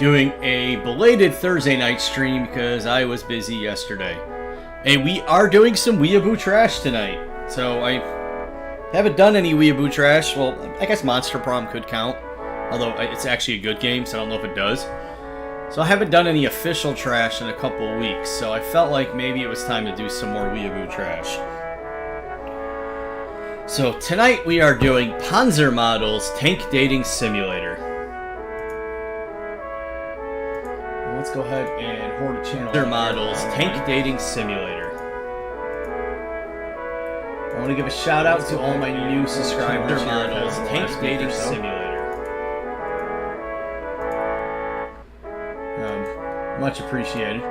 doing a belated Thursday night stream because I was busy yesterday. And we are doing some Weeaboo Trash tonight. So I haven't done any Weeaboo Trash. Well, I guess Monster Prom could count. Although it's actually a good game, so I don't know if it does. So I haven't done any official trash in a couple of weeks. So I felt like maybe it was time to do some more Weeaboo Trash. So tonight we are doing Panzermadels Tank Dating Simulator. Let's go ahead and hoard a channel. Panzermadels Tank Dating Simulator. I want to give a shout out to all my new subscribers. Panzermadels Tank Dating Simulator. Much appreciated.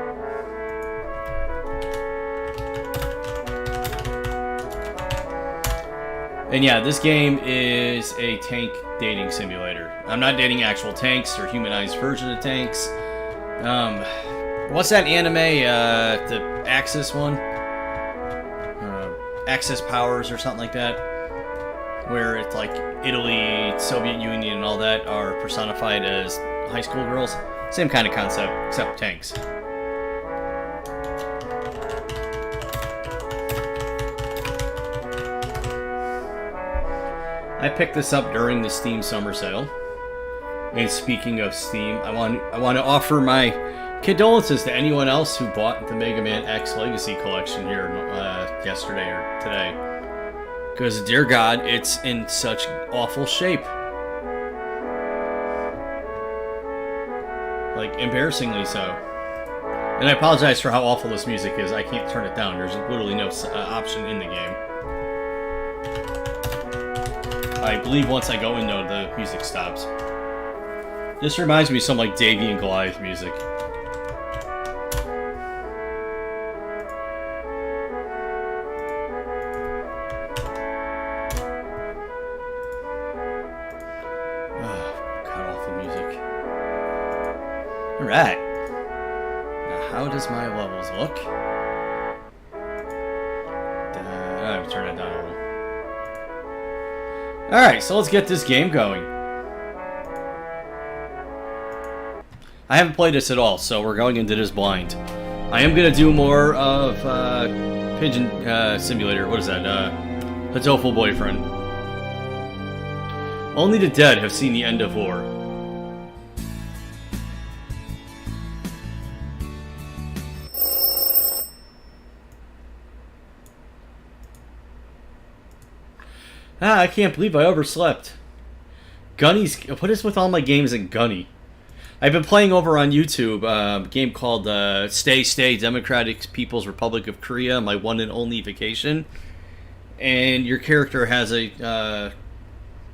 And yeah, this game is a tank dating simulator. I'm not dating actual tanks or humanized version of tanks. What's that anime? The Axis one? Axis Powers or something like that. Where it's like Italy, Soviet Union, and all that are personified as high school girls. Same kind of concept, except tanks. I picked this up during the Steam Summer Sale. And speaking of Steam, I want to offer my condolences to anyone else who bought the Mega Man X Legacy Collection here yesterday or today. Because, dear God, it's in such awful shape. Like, embarrassingly so. And I apologize for how awful this music is. I can't turn it down. There's literally no option in the game. I believe once I go in, though, the music stops. This reminds me of some, like, Davy and Goliath music. Alright. Now, how does my levels look? I have to turn it down a little. Alright, so let's get this game going. I haven't played this at all, so we're going into this blind. I am going to do more of Pigeon Simulator. What is that? Hatoful Boyfriend. Only the dead have seen the end of war. I can't believe I overslept. Gunny's... What is with all my games in Gunny? I've been playing over on YouTube a game called Stay Stay Democratic People's Republic of Korea, my one and only vacation. And your character has a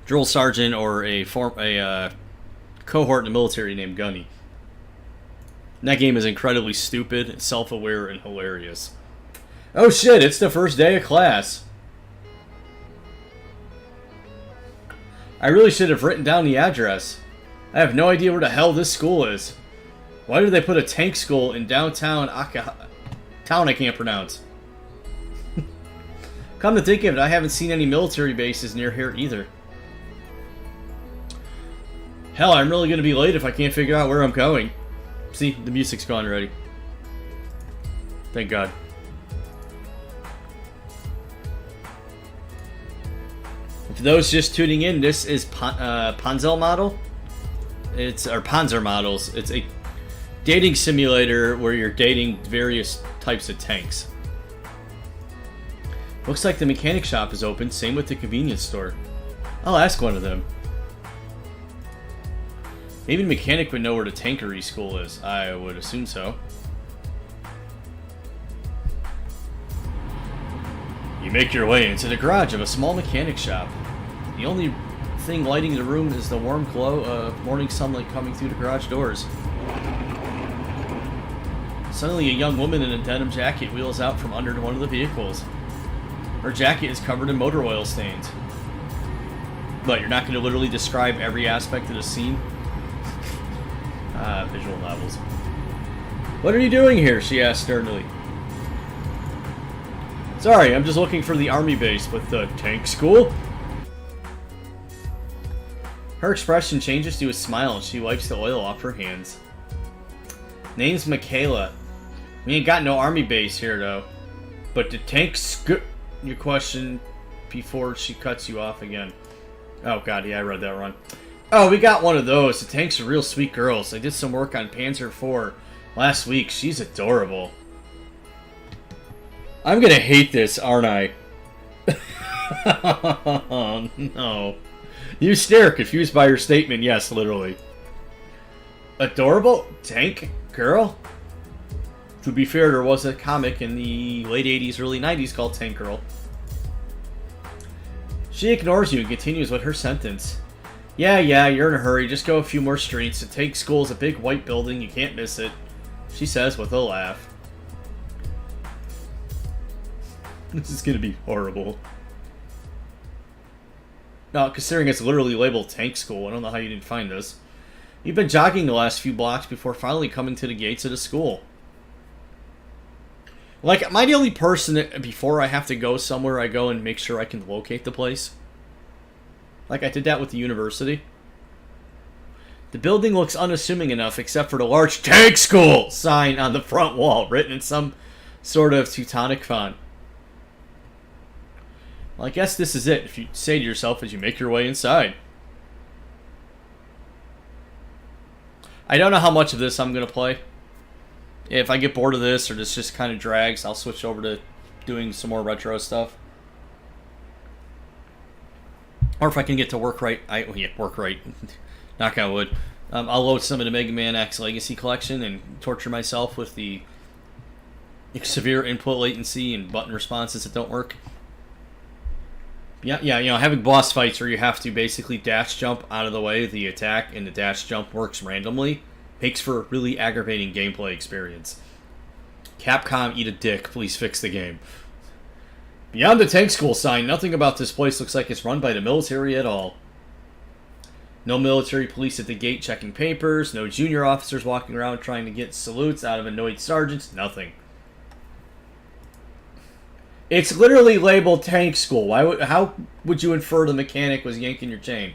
drill sergeant or a cohort in the military named Gunny. And that game is incredibly stupid, self-aware, and hilarious. Oh shit, it's the first day of class. I really should have written down the address. I have no idea where the hell this school is. Why did they put a tank school in downtown town I can't pronounce? Come to think of it, I haven't seen any military bases near here either. Hell, I'm really going to be late if I can't figure out where I'm going. See, the music's gone already. Thank God. For those just tuning in, this is Panzermadels. Panzermadels. It's a dating simulator where you're dating various types of tanks. Looks like the mechanic shop is open. Same with the convenience store. I'll ask one of them. Maybe the mechanic would know where the tankery school is. I would assume so. You make your way into the garage of a small mechanic shop. The only thing lighting the room is the warm glow of morning sunlight coming through the garage doors. Suddenly, a young woman in a denim jacket wheels out from under one of the vehicles. Her jacket is covered in motor oil stains. But you're not going to literally describe every aspect of the scene? Visual novels. What are you doing here? She asked sternly. Sorry, I'm just looking for the army base with the tank school. Her expression changes to a smile and she wipes the oil off her hands. Name's Michaela. We ain't got no army base here, though. But the tank's good. Your question before she cuts you off again. Oh, God, yeah, I read that wrong. Oh, we got one of those. The tanks are real sweet girls. I did some work on Panzer IV last week. She's adorable. I'm gonna hate this, aren't I? Oh, no. You stare, confused by your statement. Yes, literally. Adorable? Tank? Girl? To be fair, there was a comic in the late 80s, early 90s called Tank Girl. She ignores you and continues with her sentence. Yeah, you're in a hurry. Just go a few more streets. The Tank School is a big white building. You can't miss it. She says with a laugh. This is gonna be horrible. No, considering it's literally labeled Tank School, I don't know how you didn't find this. You've been jogging the last few blocks before finally coming to the gates of the school. Like, am I the only person that, before I have to go somewhere, I go and make sure I can locate the place? Like I did that with the university. The building looks unassuming enough except for the large Tank School sign on the front wall, written in some sort of Teutonic font. Well, I guess this is it, if you say to yourself as you make your way inside. I don't know how much of this I'm going to play. If I get bored of this or this just kind of drags, I'll switch over to doing some more retro stuff. Or if I can get to work right, work right. Knock on wood. I'll load some of the Mega Man X Legacy Collection and torture myself with the severe input latency and button responses that don't work. Yeah, you know, having boss fights where you have to basically dash jump out of the way of the attack and the dash jump works randomly makes for a really aggravating gameplay experience. Capcom, eat a dick. Please fix the game. Beyond the Tank School sign, nothing about this place looks like it's run by the military at all. No military police at the gate checking papers, no junior officers walking around trying to get salutes out of annoyed sergeants, nothing. It's literally labeled Tank School. How would you infer the mechanic was yanking your chain?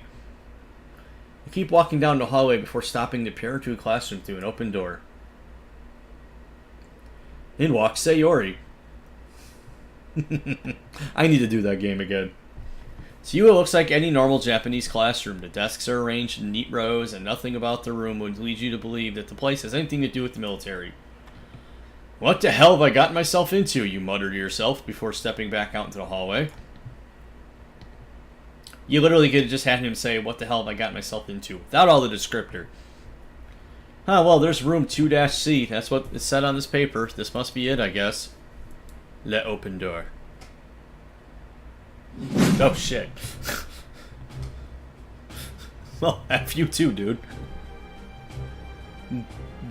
You keep walking down the hallway before stopping to peer into a classroom through an open door. In walks Sayori. I need to do that game again. To you, it looks like any normal Japanese classroom. The desks are arranged in neat rows, and nothing about the room would lead you to believe that the place has anything to do with the military. What the hell have I gotten myself into? You mutter to yourself before stepping back out into the hallway. You literally could have just had him say, what the hell have I gotten myself into? Without all the descriptor. Well, there's room 2-C. That's what is said on this paper. This must be it, I guess. Let open door. Oh, shit. Well, F you too, dude.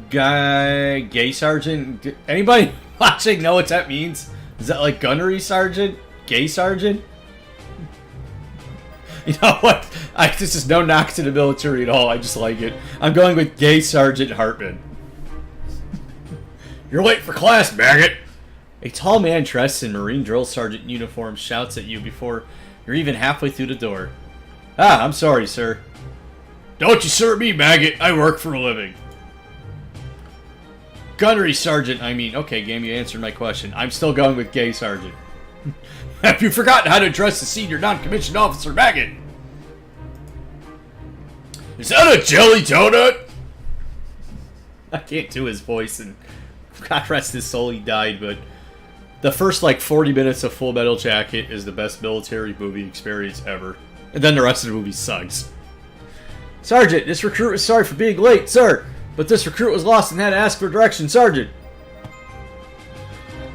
Gay sergeant? Anybody watching know what that means? Is that like gunnery sergeant? Gay sergeant? You know what? This is no knock to the military at all. I just like it. I'm going with Gay Sergeant Hartman. You're late for class, maggot! A tall man dressed in Marine Drill Sergeant uniform shouts at you before you're even halfway through the door. Ah, I'm sorry, sir. Don't you sir me, maggot. I work for a living. Gunnery Sergeant, I mean. Okay, game, you answered my question. I'm still going with Gay Sergeant. Have you forgotten how to address the senior non-commissioned officer, maggot? Is that a jelly donut? I can't do his voice, and God rest his soul, he died, but the first, 40 minutes of Full Metal Jacket is the best military movie experience ever. And then the rest of the movie sucks. Sergeant, this recruit is sorry for being late, sir. But this recruit was lost and had to ask for direction, Sergeant.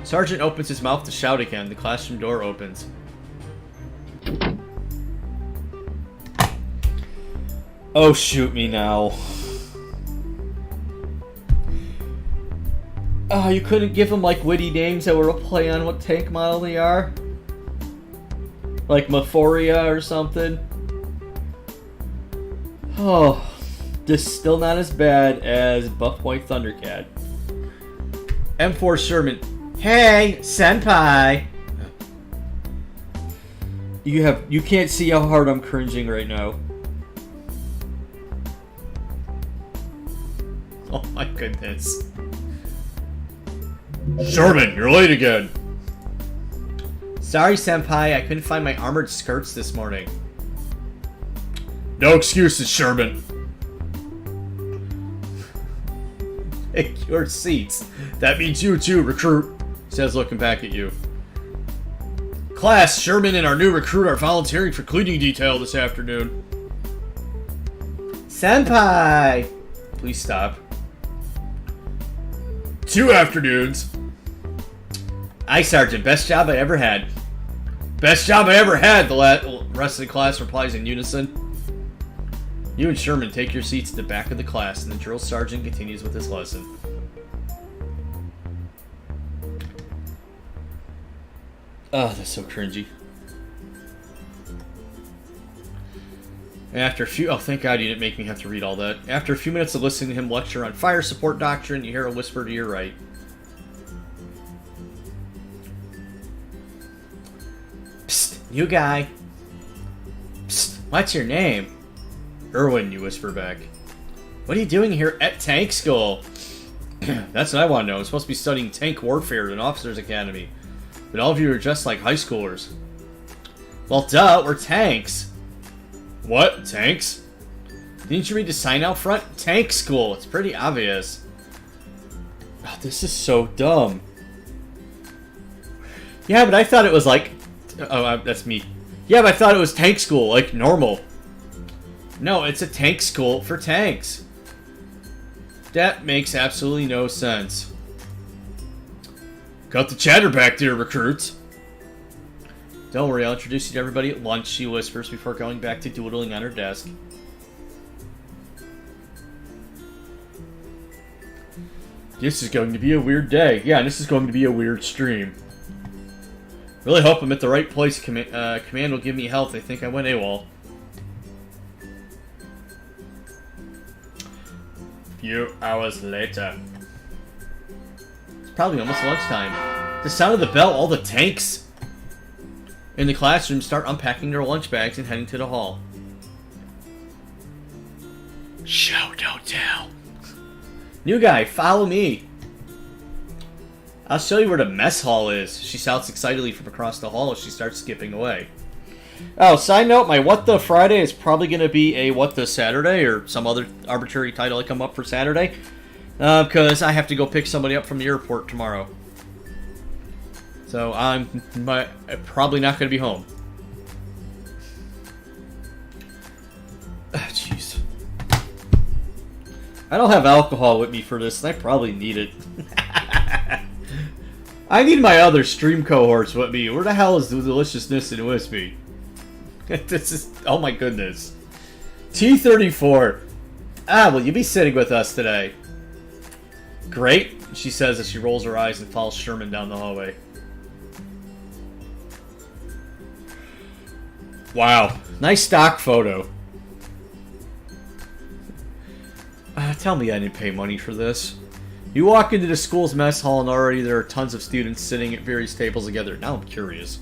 Sergeant opens his mouth to shout again. The classroom door opens. Oh, shoot me now. Oh, you couldn't give them, witty names that were a play on what tank model they are? Like Mephoria or something? Oh, this is still not as bad as Buck Point Thundercat. M4 Sherman. Hey, senpai! You can't see how hard I'm cringing right now. Oh my goodness. Sherman, you're late again. Sorry, Senpai, I couldn't find my armored skirts this morning. No excuses, Sherman. Take your seats. That means you too, recruit, says looking back at you. Class, Sherman and our new recruit are volunteering for cleaning detail this afternoon. Senpai! Please stop. 2 afternoons. Aye, Sergeant. Best job I ever had. Best job I ever had, the rest of the class replies in unison. You and Sherman take your seats at the back of the class, and the drill sergeant continues with his lesson. Oh, that's so cringy. After a few... Oh, thank God you didn't make me have to read all that. After a few minutes of listening to him lecture on fire support doctrine, you hear a whisper to your right. Psst, new guy. Psst, what's your name? Erwin, you whisper back. What are you doing here at tank school? That's what I want to know. I'm supposed to be studying tank warfare at an officer's academy. But all of you are just like high schoolers. Well, duh, we're tanks. What? Tanks? Didn't you read the sign out front? Tank school. It's pretty obvious. Oh, this is so dumb. Yeah, but I thought it was like... Oh, that's me. Yeah, but I thought it was tank school, like normal. No, it's a tank school for tanks. That makes absolutely no sense. Cut the chatter back there, recruits. Don't worry, I'll introduce you to everybody at lunch, she whispers before going back to doodling on her desk. This is going to be a weird day. Yeah, and this is going to be a weird stream. Really hope I'm at the right place. Command will give me health. I think I went AWOL. Few hours later. It's probably almost lunchtime. The sound of the bell, all the tanks in the classroom start unpacking their lunch bags and heading to the hall. Show, don't tell. New guy, follow me. I'll show you where the mess hall is. She shouts excitedly from across the hall as she starts skipping away. Oh, side note, my What the Friday is probably going to be a What the Saturday or some other arbitrary title I come up for Saturday. Because I have to go pick somebody up from the airport tomorrow. So I'm probably not going to be home. Jeez. I don't have alcohol with me for this, and I probably need it. I need my other stream cohorts with me. Where the hell is the deliciousness in whiskey? This is... Oh my goodness. T34. Ah, will you be sitting with us today? Great, she says as she rolls her eyes and follows Sherman down the hallway. Wow. Nice stock photo. Tell me I didn't pay money for this. You walk into the school's mess hall and already there are tons of students sitting at various tables together. Now I'm curious.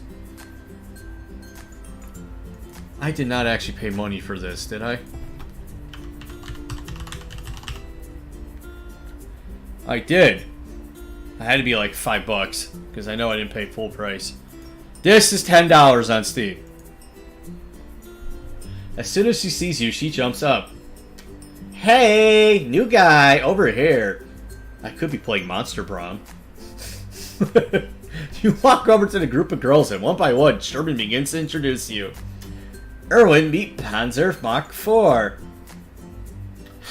I did not actually pay money for this, did I? I did. I had to be like $5 because I know I didn't pay full price. This is $10 on Steam. As soon as she sees you, she jumps up. Hey, new guy, over here. I could be playing Monster Prom. You walk over to the group of girls and one by one, Sherman begins to introduce you. Erwin, meet Panzer Mach 4.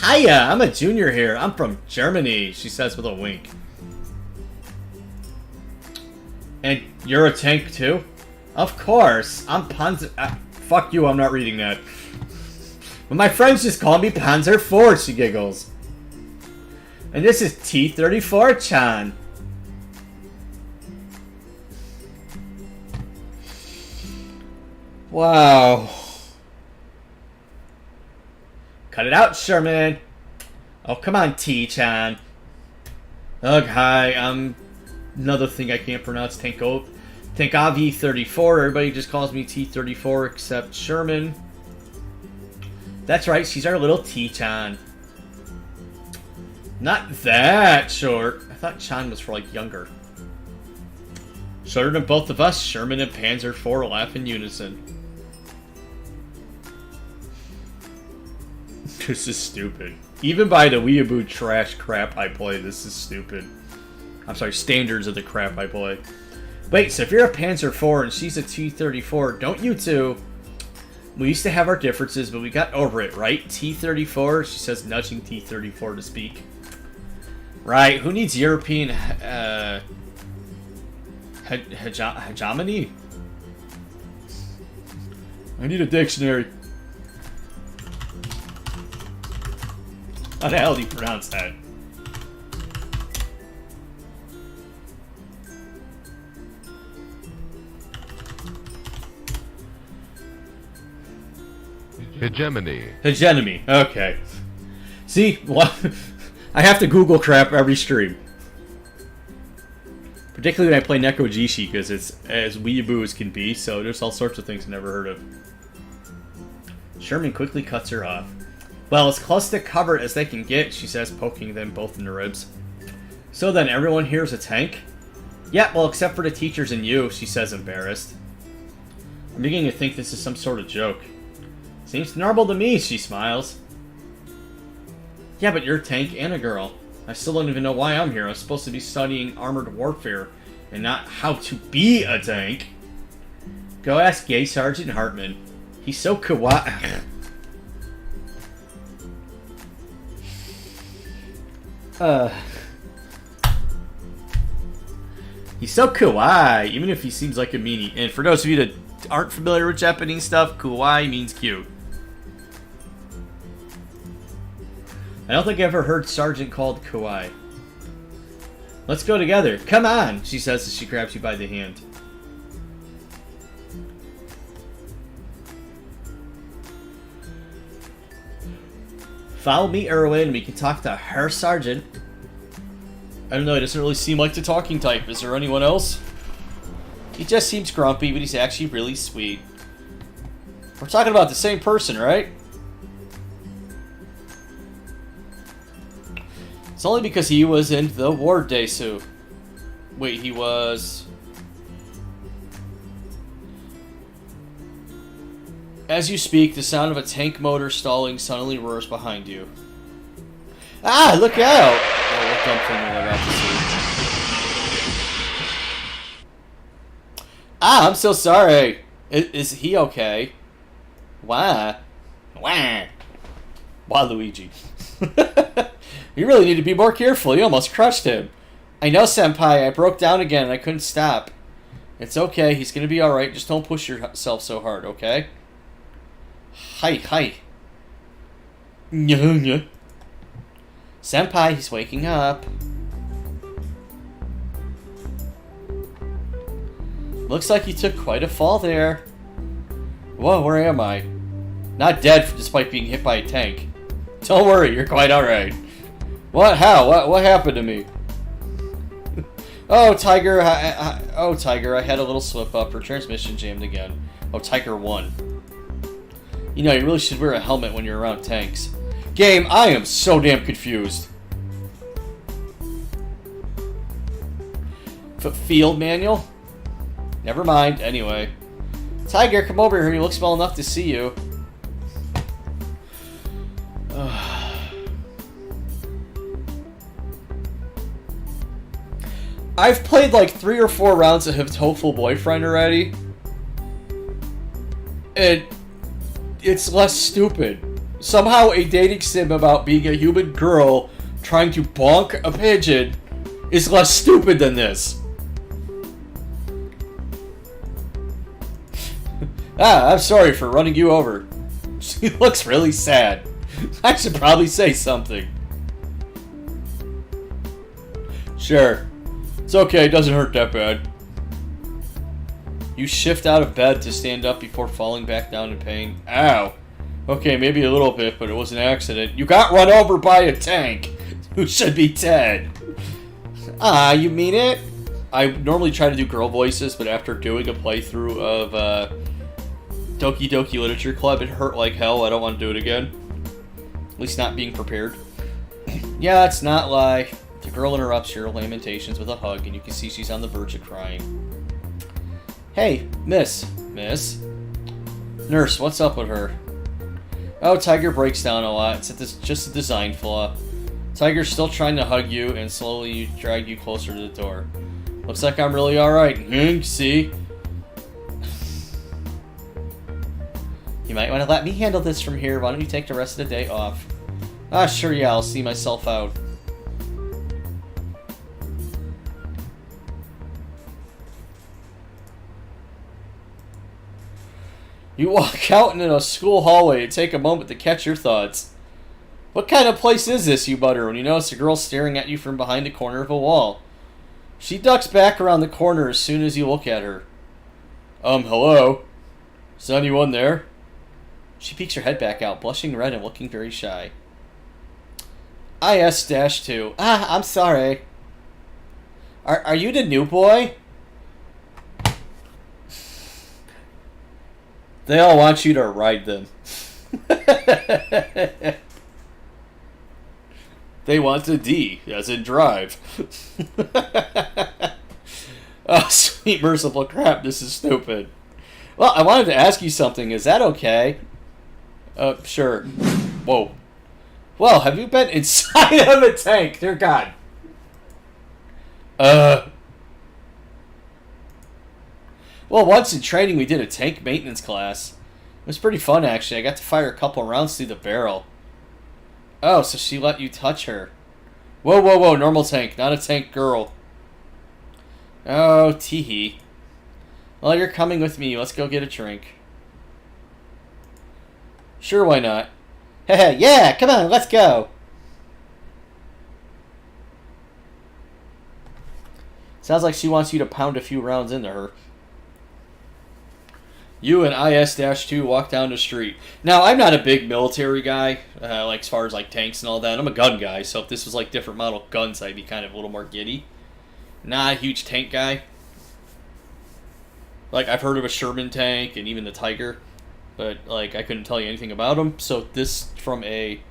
Hiya, I'm a junior here. I'm from Germany, she says with a wink. And you're a tank too? Of course, I'm Panzer... fuck you, I'm not reading that. But my friends just call me Panzer 4, she giggles. And this is T-34-chan. Wow. Cut it out, Sherman. Oh, come on, T-chan. Ugh, hi, another thing I can't pronounce, Tankavi34. Everybody just calls me T-34 except Sherman. That's right, she's our little T-chan. Not that short. I thought Chan was for, like, younger. Shorter than both of us, Sherman and Panzer IV laugh in unison. This is stupid. Even by the weeaboo trash crap I play, this is stupid. I'm sorry, standards of the crap I play. Wait, so if you're a Panzer IV and she's a T-34, don't you two... We used to have our differences, but we got over it, right? T-34, she says, nudging T-34 to speak. Right, who needs European hegemony? I need a dictionary. How the hell do you pronounce that? Hegemony. Hegemony. Okay. See, I have to Google crap every stream. Particularly when I play Neko Jishi, because it's as weeaboo as can be, so there's all sorts of things I never heard of. Sherman quickly cuts her off. Well, as close to covered as they can get, she says, poking them both in the ribs. So then, everyone here is a tank? Yeah, well, except for the teachers and you, she says, embarrassed. I'm beginning to think this is some sort of joke. Seems normal to me, she smiles. Yeah, but you're a tank and a girl. I still don't even know why I'm here. I'm supposed to be studying armored warfare and not how to be a tank. Go ask Gay Sergeant Hartman. He's so kawaii. He's so kawaii, even if he seems like a meanie. And for those of you that aren't familiar with Japanese stuff, kawaii means cute. I don't think I ever heard Sergeant called kawaii. Let's go together. Come on, she says as she grabs you by the hand. Follow me, Erwin. We can talk to her sergeant. I don't know, he doesn't really seem like the talking type. Is there anyone else? He just seems grumpy, but he's actually really sweet. We're talking about the same person, right? It's only because he was in the war Desu. Wait, he was... As you speak, the sound of a tank motor stalling suddenly roars behind you. Ah, look out! Oh, what dumb thing am I about to see? Ah, I'm so sorry. Is he okay? Why? Why? Why, Luigi? You really need to be more careful. You almost crushed him. I know, Senpai. I broke down again and I couldn't stop. It's okay. He's going to be alright. Just don't push yourself so hard, okay? Hi, hi. Senpai, he's waking up. Looks like you took quite a fall there. Whoa, where am I? Not dead despite being hit by a tank. Don't worry, you're quite alright. What? How? What happened to me? Oh, Tiger. Oh, Tiger, I had a little slip up. Her transmission jammed again. Oh, Tiger won. You know, you really should wear a helmet when you're around tanks. Game, I am so damn confused. Field manual? Never mind, anyway. Tiger, come over here. You look small enough to see you. I've played like 3 or 4 rounds of Hopeful Boyfriend already. And it's less stupid. Somehow a dating sim about being a human girl trying to bonk a pigeon is less stupid than this. I'm sorry for running you over. She looks really sad. I should probably say something. Sure. It's okay, it doesn't hurt that bad. You shift out of bed to stand up before falling back down in pain. Ow. Okay, maybe a little bit, but it was an accident. You got run over by a tank. You should be dead. Ah, you mean it? I normally try to do girl voices, but after doing a playthrough of Doki Doki Literature Club, it hurt like hell. I don't want to do it again. At least not being prepared. Yeah, it's not like... The girl interrupts your lamentations with a hug, and you can see she's on the verge of crying. Hey, miss. Miss? Nurse, what's up with her? Oh, Tiger breaks down a lot. It's just a design flaw. Tiger's still trying to hug you and slowly drag you closer to the door. Looks like I'm really alright. See? You might want to let me handle this from here. Why don't you take the rest of the day off? Ah, sure, yeah, I'll see myself out. You walk out into a school hallway and take a moment to catch your thoughts. What kind of place is this, you mutter, when you notice a girl staring at you from behind the corner of a wall. She ducks back around the corner as soon as you look at her. Hello? Is anyone there? She peeks her head back out, blushing red and looking very shy. IS-2. Ah, I'm sorry. Are you the new boy? They all want you to ride them. They want a D, as in drive. Oh, sweet merciful crap, this is stupid. Well, I wanted to ask you something. Is that okay? Sure. Whoa. Well, have you been inside of a tank? Dear God. Well, once in training, we did a tank maintenance class. It was pretty fun, actually. I got to fire a couple rounds through the barrel. Oh, so she let you touch her. Whoa, whoa, whoa. Normal tank, not a tank girl. Oh, teehee. Well, you're coming with me. Let's go get a drink. Sure, why not? Heh, yeah, come on, let's go. Sounds like she wants you to pound a few rounds into her. You and IS-2 walk down the street. Now, I'm not a big military guy, like as far as like tanks and all that. I'm a gun guy, so if this was like different model guns, I'd be kind of a little more giddy. Not a huge tank guy. Like, I've heard of a Sherman tank and even the Tiger, but like I couldn't tell you anything about them. So this, from a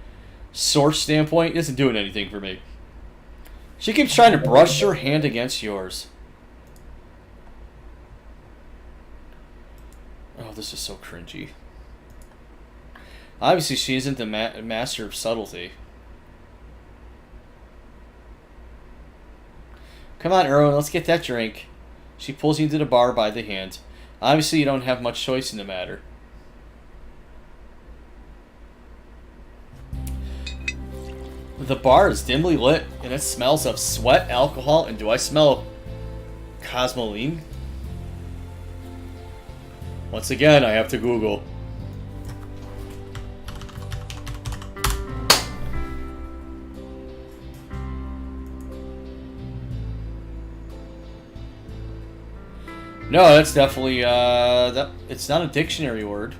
source standpoint, isn't doing anything for me. She keeps trying to brush her hand against yours. Oh, this is so cringy. Obviously, she isn't the master of subtlety. Come on, Erwin, let's get that drink. She pulls you into the bar by the hand. Obviously, you don't have much choice in the matter. The bar is dimly lit, and it smells of sweat, alcohol, and do I smell cosmoline? Once again, I have to Google. No, that's definitely, it's not a dictionary word.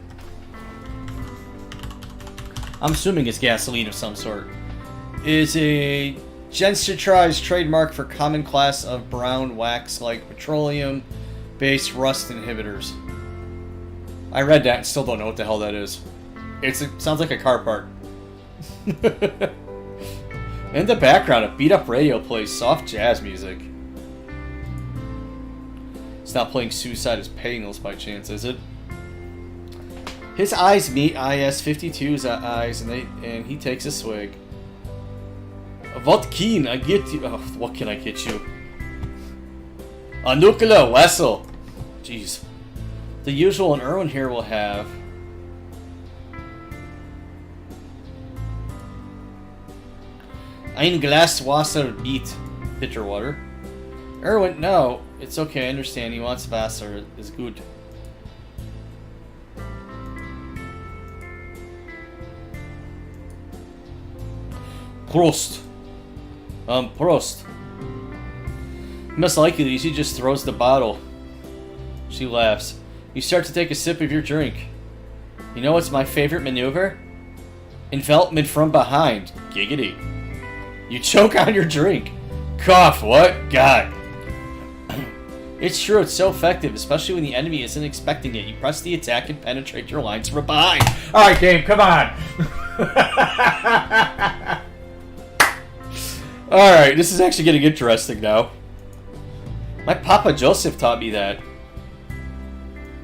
I'm assuming it's gasoline of some sort. Is a Genstratized trademark for common class of brown wax like petroleum-based rust inhibitors. I read that and still don't know what the hell that is. It sounds like a car part. In the background, a beat-up radio plays soft jazz music. It's not playing Suicide is Painless by chance, is it? His eyes meet IS-52's eyes, and he takes a swig. What can I get you? Oh, what can I get you? A nuclear vessel. Jeez. The usual, and Erwin here will have. Ein Glas Wasser bitte. Pitcher water. Erwin, no. It's okay, I understand. He wants Wasser. Is good. Prost. Prost. Most likely, she just throws the bottle. She laughs. You start to take a sip of your drink. You know what's my favorite maneuver? Envelopment from behind. Giggity. You choke on your drink. Cough, what? God. It's true, it's so effective, especially when the enemy isn't expecting it. You press the attack and penetrate your lines from behind. Alright, game, come on. Alright, this is actually getting interesting now. My Papa Joseph taught me that.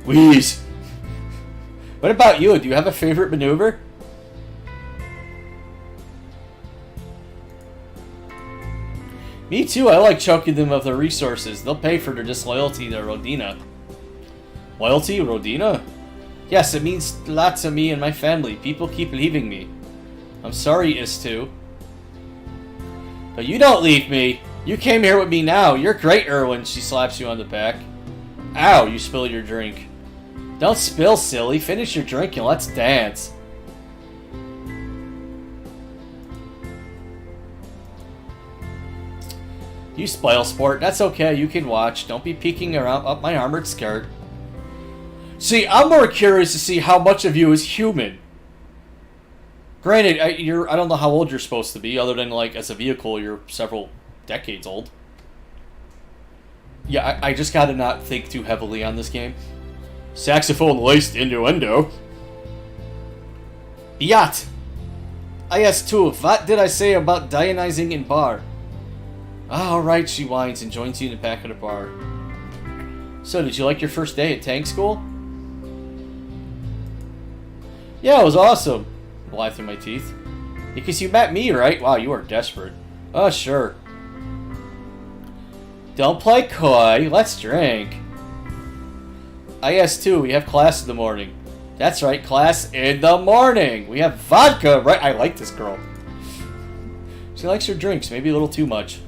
Wheeze. What about you? Do you have a favorite maneuver? Me too. I like choking them of their resources. They'll pay for their disloyalty to Rodina. Loyalty? Rodina? Yes, it means a lot to me and my family. People keep leaving me. I'm sorry, Istu. But you don't leave me. You came here with me now. You're great, Erwin. She slaps you on the back. Ow, you spilled your drink. Don't spill, silly. Finish your drink and let's dance. You spoil sport. That's okay. You can watch. Don't be peeking around up my armored skirt. See, I'm more curious to see how much of you is human. Granted, I don't know how old you're supposed to be, other than, like, as a vehicle, you're several decades old. Yeah, I just gotta not think too heavily on this game. Saxophone-laced innuendo. Yacht! I asked too, what did I say about Dionyzing in bar? Ah, alright, she whines and joins you in the back of the bar. So, did you like your first day at tank school? Yeah, it was awesome. I lie through my teeth. Because you met me, right? Wow, you are desperate. Oh, sure. Don't play coy. Let's drink. Yes, too. We have class in the morning. That's right, class in the morning. We have vodka, right? I like this girl. She likes her drinks, maybe a little too much.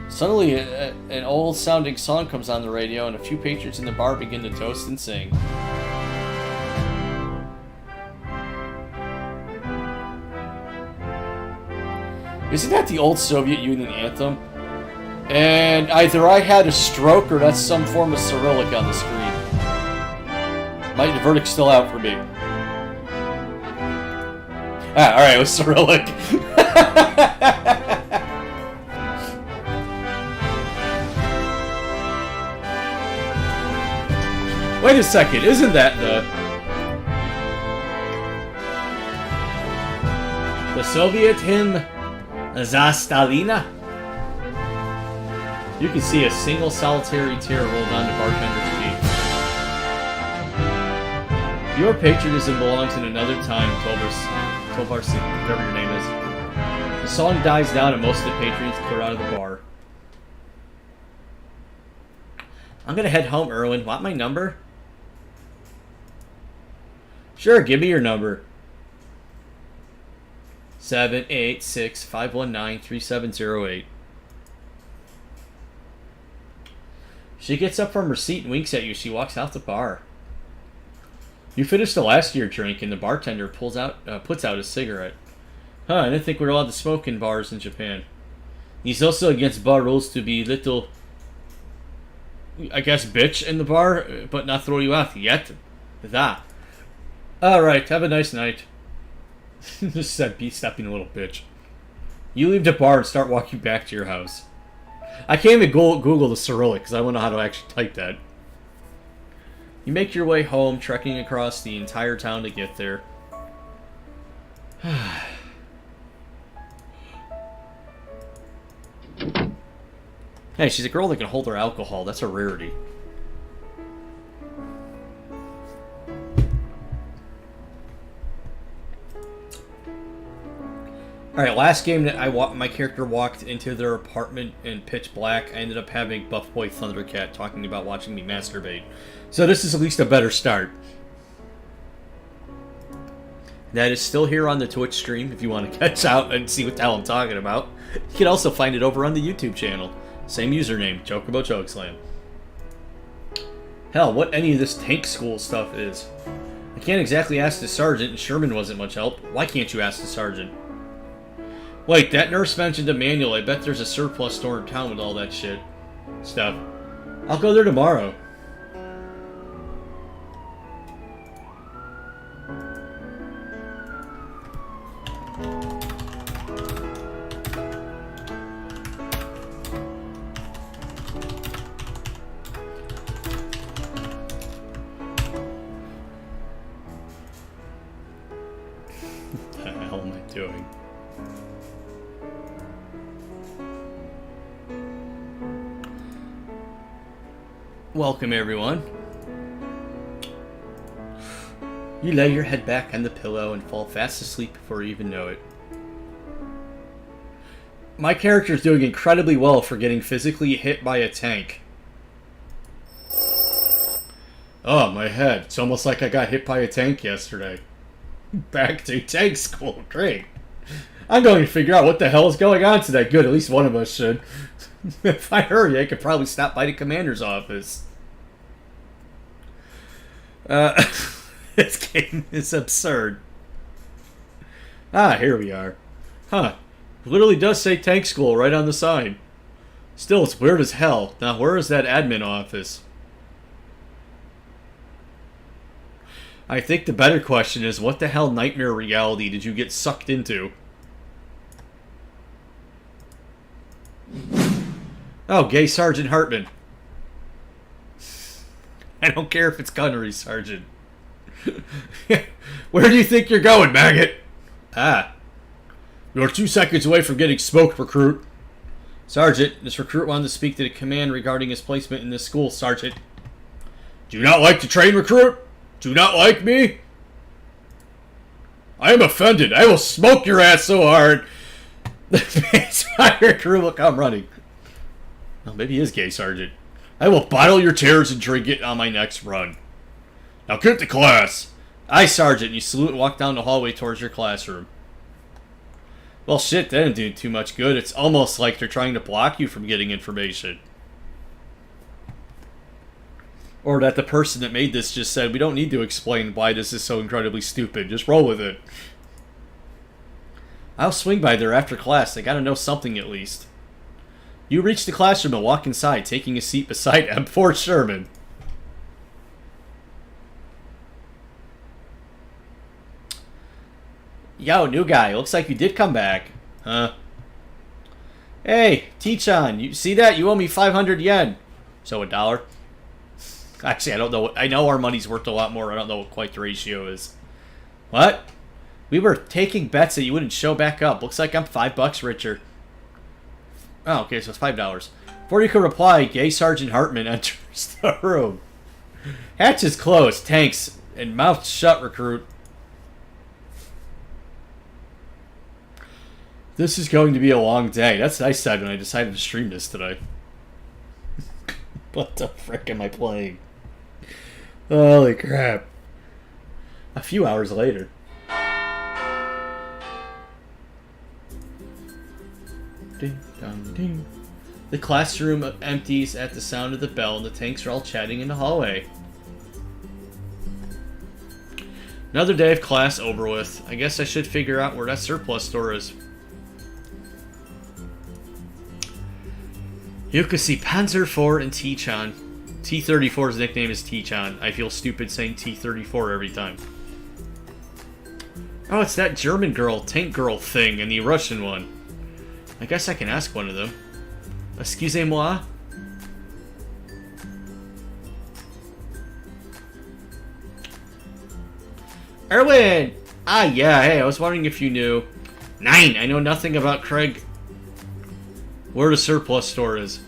Suddenly, an old-sounding song comes on the radio, and a few patrons in the bar begin to toast and sing. Isn't that the old Soviet Union anthem? And either I had a stroke or that's some form of Cyrillic on the screen. The verdict's still out for me. Ah, alright, it was Cyrillic. Wait a second, isn't that the Soviet hymn Za Stalina? You can see a single solitary tear roll down the bartender's cheek. Your patriotism belongs in another time, Tovar, whatever your name is. The song dies down and most of the patrons clear out of the bar. I'm gonna head home, Erwin. Want my number? Sure, give me your number. 786-519-3708. She gets up from her seat and winks at you. She walks out the bar. You finish the last of your drink, and the bartender puts out a cigarette. Huh, I didn't think we were allowed to smoke in bars in Japan. He's also against bar rules to be little, I guess, bitch in the bar, but not throw you out yet. That. Alright, have a nice night. Just said, be stepping a little bitch. You leave the bar and start walking back to your house. I can't even Google the Cyrillic because I don't know how to actually type that. You make your way home, trekking across the entire town to get there. Hey, she's a girl that can hold her alcohol. That's a rarity. Alright, last game that my character walked into their apartment in pitch black, I ended up having Buff Boy Thundercat talking about watching me masturbate. So this is at least a better start. That is still here on the Twitch stream if you want to catch out and see what the hell I'm talking about. You can also find it over on the YouTube channel. Same username, Chocobo Chokeslam. Hell, what any of this tank school stuff is. I can't exactly ask the sergeant, and Sherman wasn't much help. Why can't you ask the sergeant? Wait, that nurse mentioned a manual. I bet there's a surplus store in town with all that shit. Stuff. I'll go there tomorrow. What the hell am I doing? Welcome, everyone. You lay your head back on the pillow and fall fast asleep before you even know it. My character is doing incredibly well for getting physically hit by a tank. Oh, my head. It's almost like I got hit by a tank yesterday. Back to tank school. Great. I'm going to figure out what the hell is going on today. Good, at least one of us should. If I hurry, I could probably stop by the commander's office. This game is absurd. Ah, here we are. Huh. It literally does say tank school right on the sign. Still, it's weird as hell. Now, where is that admin office? I think the better question is, what the hell nightmare reality did you get sucked into? Oh, gay Sergeant Hartman. I don't care if it's gunnery, Sergeant. Where do you think you're going, maggot? Ah. You're 2 seconds away from getting smoked, recruit. Sergeant, this recruit wanted to speak to the command regarding his placement in this school, Sergeant. Do you not like to train, recruit? Do you not like me? I am offended. I will smoke your ass so hard the entire crew will come running. Well, maybe he is gay, Sergeant. I will bottle your tears and drink it on my next run. Now get to class. Aye, Sergeant. You salute and walk down the hallway towards your classroom. Well, shit, that didn't do too much good. It's almost like they're trying to block you from getting information. Or that the person that made this just said, we don't need to explain why this is so incredibly stupid. Just roll with it. I'll swing by there after class. I gotta know something at least. You reach the classroom and walk inside, taking a seat beside M4 Sherman. Yo, new guy. Looks like you did come back. Huh? Hey, Tichan, you see that? You owe me 500 yen. So $1? Actually, I don't know. I know our money's worth a lot more. I don't know what quite the ratio is. What? We were taking bets that you wouldn't show back up. Looks like I'm $5 richer. Oh, okay, so it's $5. Before you can reply, gay Sergeant Hartman enters the room. Hatch is closed. Tanks and mouth shut, recruit. This is going to be a long day. That's what I said when I decided to stream this today. What the frick am I playing? Holy crap. A few hours later. Ding, dong, ding. The classroom empties at the sound of the bell, and the tanks are all chatting in the hallway. Another day of class over with. I guess I should figure out where that surplus store is. You can see Panzer IV and Tichan. T-34's nickname is Tichan. I feel stupid saying T-34 every time. Oh, it's that German girl, tank girl thing, and the Russian one. I guess I can ask one of them. Excusez-moi? Erwin! Ah, yeah, hey, I was wondering if you knew. Nine! I know nothing about Craig. Where the surplus store is.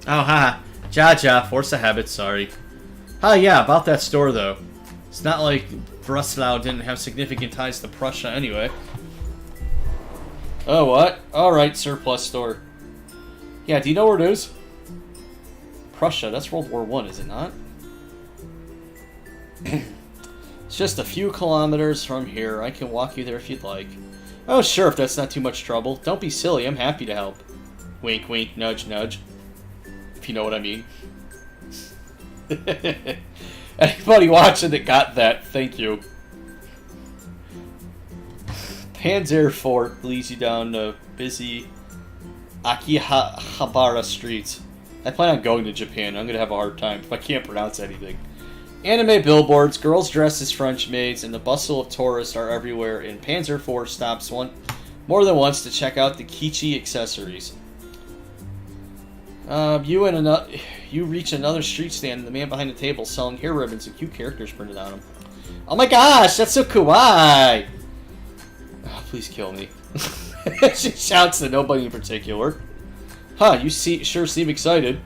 Oh, haha. Ja, force of habit, sorry. Oh, yeah, about that store, though. It's not like Breslau didn't have significant ties to Prussia anyway. Oh, what? Alright, surplus store. Yeah, do you know where it is? Prussia, that's World War I, is it not? It's just a few kilometers from here. I can walk you there if you'd like. Oh, sure, if that's not too much trouble. Don't be silly, I'm happy to help. Wink, wink, nudge, nudge. If you know what I mean. Anybody watching that got that, thank you. Panzer Fort leads you down the busy Akihabara streets. I plan on going to Japan. I'm going to have a hard time if I can't pronounce anything. Anime billboards, girls dressed as French maids, and the bustle of tourists are everywhere, and Panzer IV stops more than once to check out the kitschy accessories. You reach another street stand, and the man behind the table selling hair ribbons and cute characters printed on them. Oh my gosh, that's so kawaii! Oh, please kill me. She shouts to nobody in particular. Huh, you sure seem excited.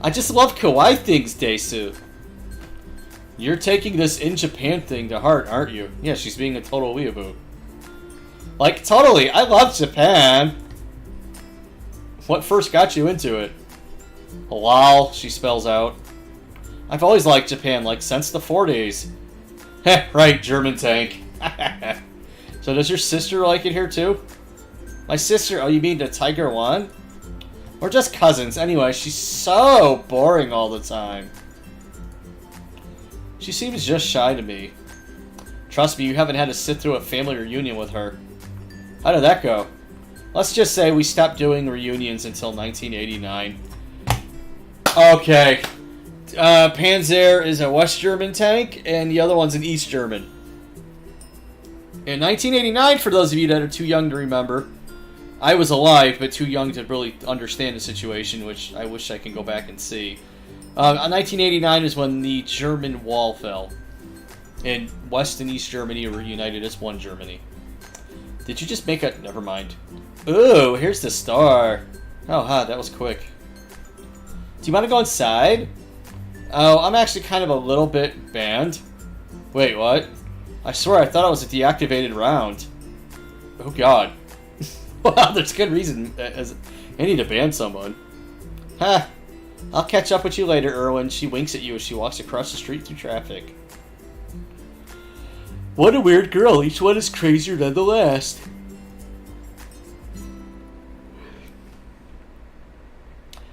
I just love kawaii things, Daisu. You're taking this in Japan thing to heart, aren't you? Yeah, she's being a total weeaboo. Like, totally, I love Japan. What first got you into it? Lol, she spells out. I've always liked Japan, like, since the 40s. Heh, right, German tank. So does your sister like it here, too? My sister? Oh, you mean the Tiger One? We're just cousins. Anyway, she's so boring all the time. She seems just shy to me. Trust me, you haven't had to sit through a family reunion with her. How did that go? Let's just say we stopped doing reunions until 1989. Okay. Panzer is a West German tank, and the other one's an East German. In 1989, for those of you that are too young to remember, I was alive, but too young to really understand the situation, which I wish I can go back and see. 1989 is when the German wall fell, and West and East Germany were united as one Germany. Did you just make a... Never mind. Ooh, here's the star. Oh, huh, that was quick. Do you want to go inside? Oh, I'm actually kind of a little bit banned. Wait, what? I swear I thought it was a deactivated round. Oh, God. Wow, there's good reason. I need to ban someone. Ha! I'll catch up with you later, Erwin. She winks at you as she walks across the street through traffic. What a weird girl. Each one is crazier than the last.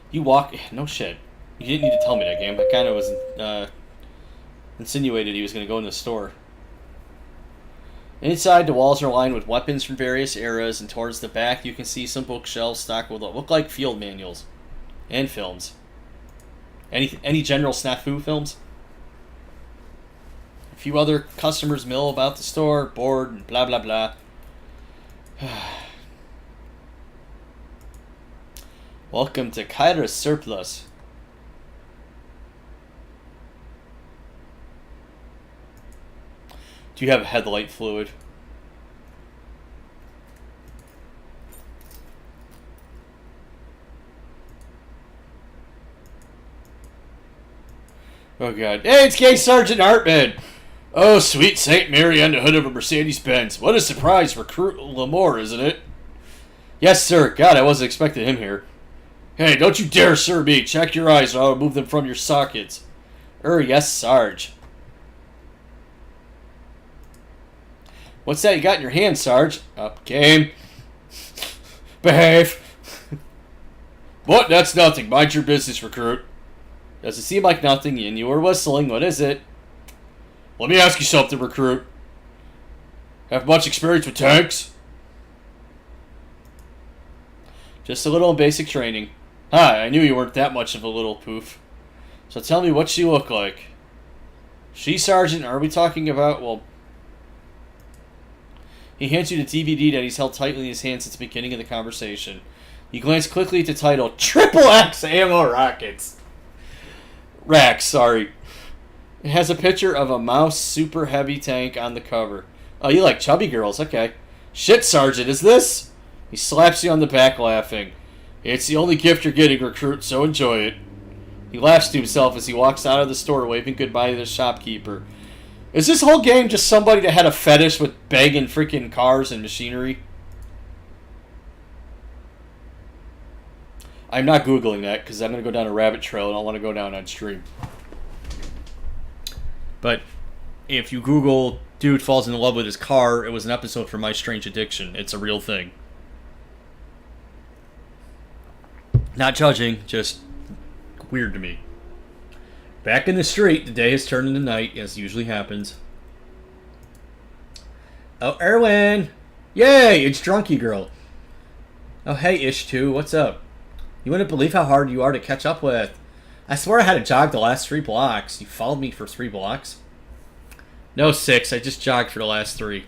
You walk... No shit. You didn't need to tell me that, game. I kind of was insinuated he was going to go in the store. Inside, the walls are lined with weapons from various eras, and towards the back you can see some bookshelves stocked with what look like field manuals. And films. Any general snafu films? A few other customers mill about the store, bored, and blah blah blah. Welcome to Kyra's Surplus. Do you have headlight fluid? Oh god. Hey, it's Gay Sergeant Hartman! Oh, sweet Saint Mary on the hood of a Mercedes-Benz. What a surprise for Recruit Lamore, isn't it? Yes, sir. God, I wasn't expecting him here. Hey, don't you dare sir me. Check your eyes or I'll remove them from your sockets. Yes, Sarge. What's that you got in your hand, Sarge? Up, game. Behave. What? That's nothing. Mind your business, recruit. Does it seem like nothing and you were whistling? What is it? Let me ask you something, recruit. Have much experience with tanks? Just a little basic training. Hi, I knew you weren't that much of a little poof. So tell me what she look like. She, Sergeant, are we talking about, well... He hands you the DVD that he's held tightly in his hand since the beginning of the conversation. You glance quickly at the title, Triple X Ammo Rockets. Racks, sorry. It has a picture of a mouse super heavy tank on the cover. Oh, you like chubby girls, okay. Shit, Sergeant, is this? He slaps you on the back, laughing. It's the only gift you're getting, recruit, so enjoy it. He laughs to himself as he walks out of the store, waving goodbye to the shopkeeper. Is this whole game just somebody that had a fetish with banging freaking cars and machinery? I'm not Googling that, because I'm going to go down a rabbit trail and I want to go down on stream. But if you Google dude falls in love with his car, it was an episode from My Strange Addiction. It's a real thing. Not judging, just weird to me. Back in the street, the day has turned into night, as usually happens. Oh, Erwin! Yay, it's Drunky Girl. Oh, hey, Ish2, what's up? You wouldn't believe how hard you are to catch up with. I swear I had to jog the last 3 blocks. You followed me for 3 blocks? No, 6. I just jogged for the last 3.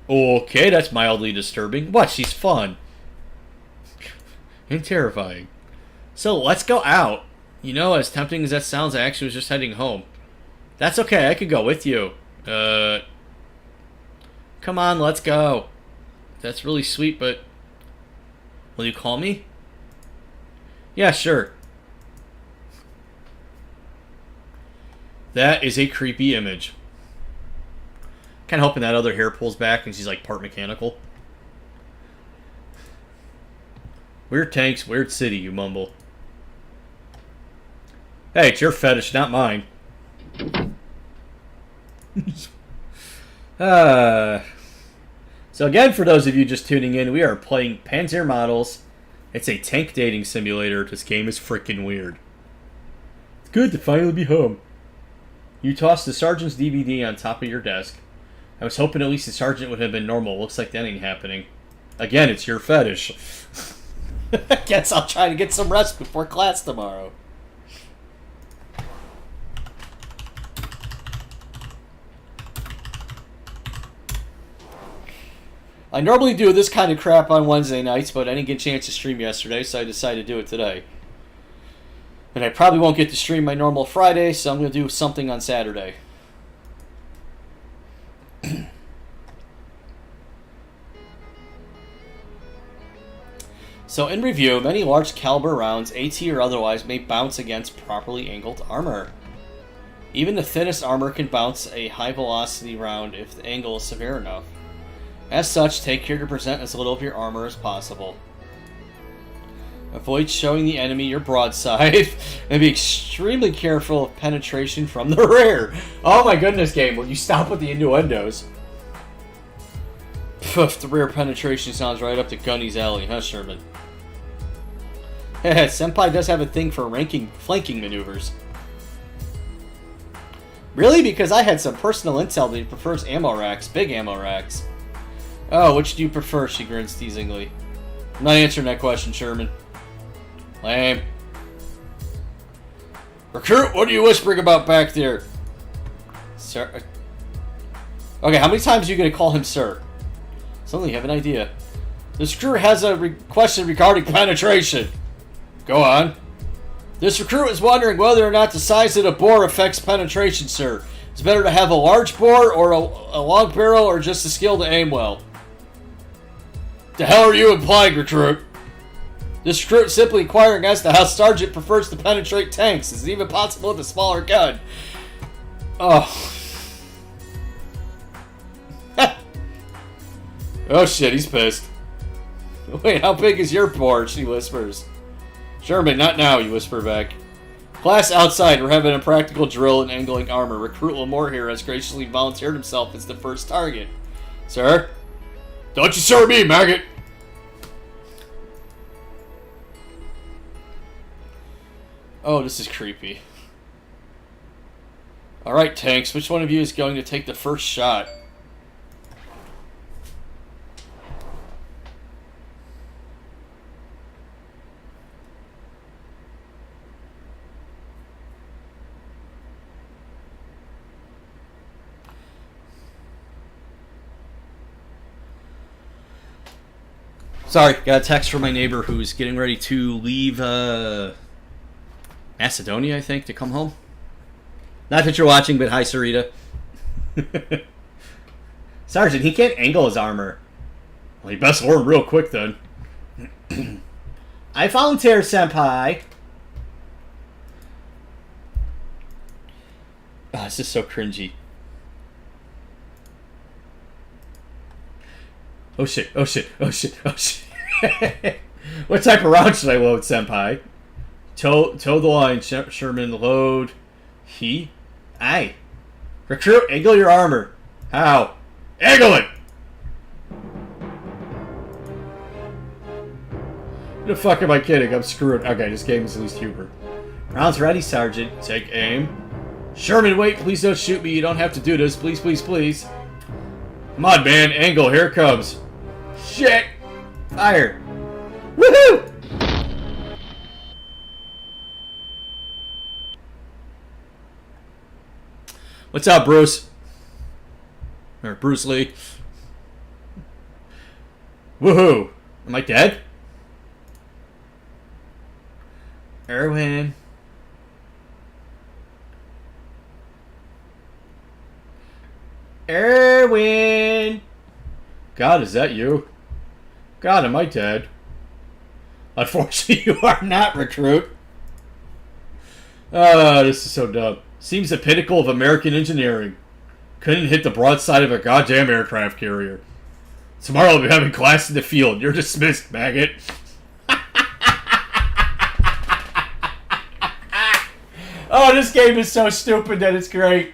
Okay, that's mildly disturbing. What? She's fun. And terrifying. So, let's go out. You know, as tempting as that sounds, I actually was just heading home. That's okay, I could go with you. Come on, let's go. That's really sweet, but... Will you call me? Yeah, sure. That is a creepy image. Kind of hoping that other hair pulls back and she's like part mechanical. Weird tanks, weird city, you mumble. Hey, it's your fetish, not mine. So again, for those of you just tuning in, we are playing Panzermadels. It's a tank dating simulator. This game is freaking weird. It's good to finally be home. You tossed the Sergeant's DVD on top of your desk. I was hoping at least the Sergeant would have been normal. Looks like that ain't happening. Again, it's your fetish. Guess I'll try to get some rest before class tomorrow. I normally do this kind of crap on Wednesday nights, but I didn't get a chance to stream yesterday, so I decided to do it today. And I probably won't get to stream my normal Friday, so I'm going to do something on Saturday. So in review, many large caliber rounds, AT or otherwise, may bounce against properly angled armor. Even the thinnest armor can bounce a high velocity round if the angle is severe enough. As such, take care to present as little of your armor as possible. Avoid showing the enemy your broadside, and be extremely careful of penetration from the rear. Oh my goodness, game, will you stop with the innuendos? Poof, the rear penetration sounds right up to Gunny's alley, huh, Sherman? Senpai does have a thing for flanking maneuvers. Really? Because I had some personal intel that he prefers ammo racks, big ammo racks. Oh, which do you prefer? She grins teasingly. I'm not answering that question, Sherman. Lame. Recruit, what are you whispering about back there? Sir. Okay, how many times are you going to call him sir? Suddenly you have an idea. This recruit has a question regarding penetration. Go on. This recruit is wondering whether or not the size of the bore affects penetration, sir. It's better to have a large bore or a long barrel or just a skill to aim well. The hell are you implying, recruit? This recruit is simply inquiring as to how Sergeant prefers to penetrate tanks. Is it even possible with a smaller gun? Oh. Oh shit, he's pissed. Wait, how big is your bore? She whispers. Sherman, not now, you whisper back. Class outside, we're having a practical drill in angling armor. Recruit Lamore here has graciously volunteered himself as the first target. Sir? Don't you sir me, maggot! Oh, this is creepy. Alright, tanks, which one of you is going to take the first shot? Sorry, got a text from my neighbor who's getting ready to leave Macedonia, I think, to come home. Not that you're watching, but hi, Sarita. Sergeant, he can't angle his armor. Well, he best learn real quick, then. I volunteer, senpai. Oh, this is so cringy. Oh shit, oh shit, oh shit, oh shit. What type of round should I load, senpai? Toe the line, Sherman, load. He? Aye. Recruit, angle your armor. How? Angle it! Who the fuck am I kidding? I'm screwed. Okay, this game is at least humor. Round's ready, Sergeant. Take aim. Sherman, wait, please don't shoot me. You don't have to do this. Please, please, please. Come on, man. Angle, here it comes. Shit! Fire! Woohoo! What's up, Bruce? Or Bruce Lee. Woohoo! Am I dead? Erwin. Erwin! God, is that you? God, am I dead? Unfortunately, you are not, recruit. This is so dumb. Seems the pinnacle of American engineering. Couldn't hit the broadside of a goddamn aircraft carrier. Tomorrow I'll be having class in the field. You're dismissed, maggot. Oh, this game is so stupid that it's great.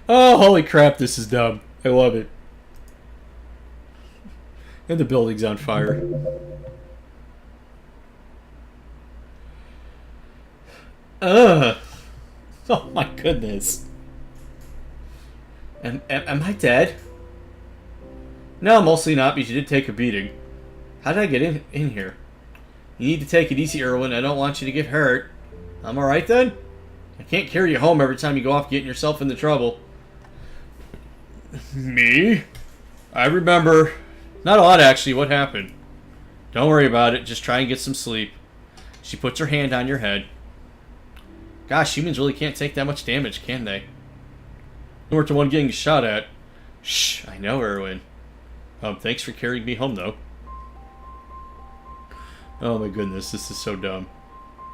Oh, holy crap, this is dumb. I love it. And the building's on fire. Ugh. Oh my goodness. Am I dead? No, mostly not, because you did take a beating. How did I get in here? You need to take it easy, Erwin. I don't want you to get hurt. I'm alright then? I can't carry you home every time you go off getting yourself into trouble. Me? I remember. Not a lot, actually. What happened? Don't worry about it. Just try and get some sleep. She puts her hand on your head. Gosh, humans really can't take that much damage, can they? Nor to one getting shot at. Shh, I know, Erwin. Thanks for carrying me home, though. Oh my goodness, this is so dumb.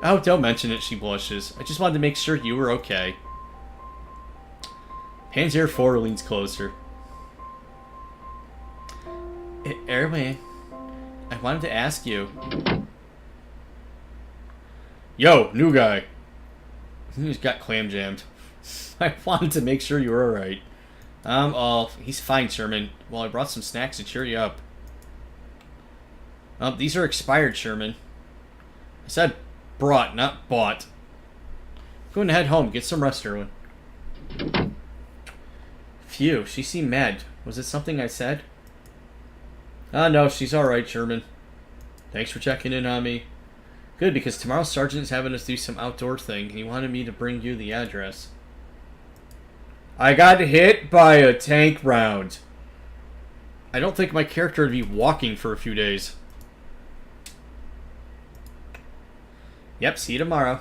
Oh, don't mention it, she blushes. I just wanted to make sure you were okay. Panzer 4 leans closer. Erwin, I wanted to ask you. Yo, new guy. He's got clam jammed. I wanted to make sure you were alright. He's fine, Sherman. Well, I brought some snacks to cheer you up. These are expired, Sherman. I said brought, not bought. Go and head home. Get some rest, Erwin. Phew, she seemed mad. Was it something I said? No, she's alright, Sherman. Thanks for checking in on me. Good, because tomorrow Sergeant is having us do some outdoor thing, and he wanted me to bring you the address. I got hit by a tank round. I don't think my character would be walking for a few days. Yep, see you tomorrow.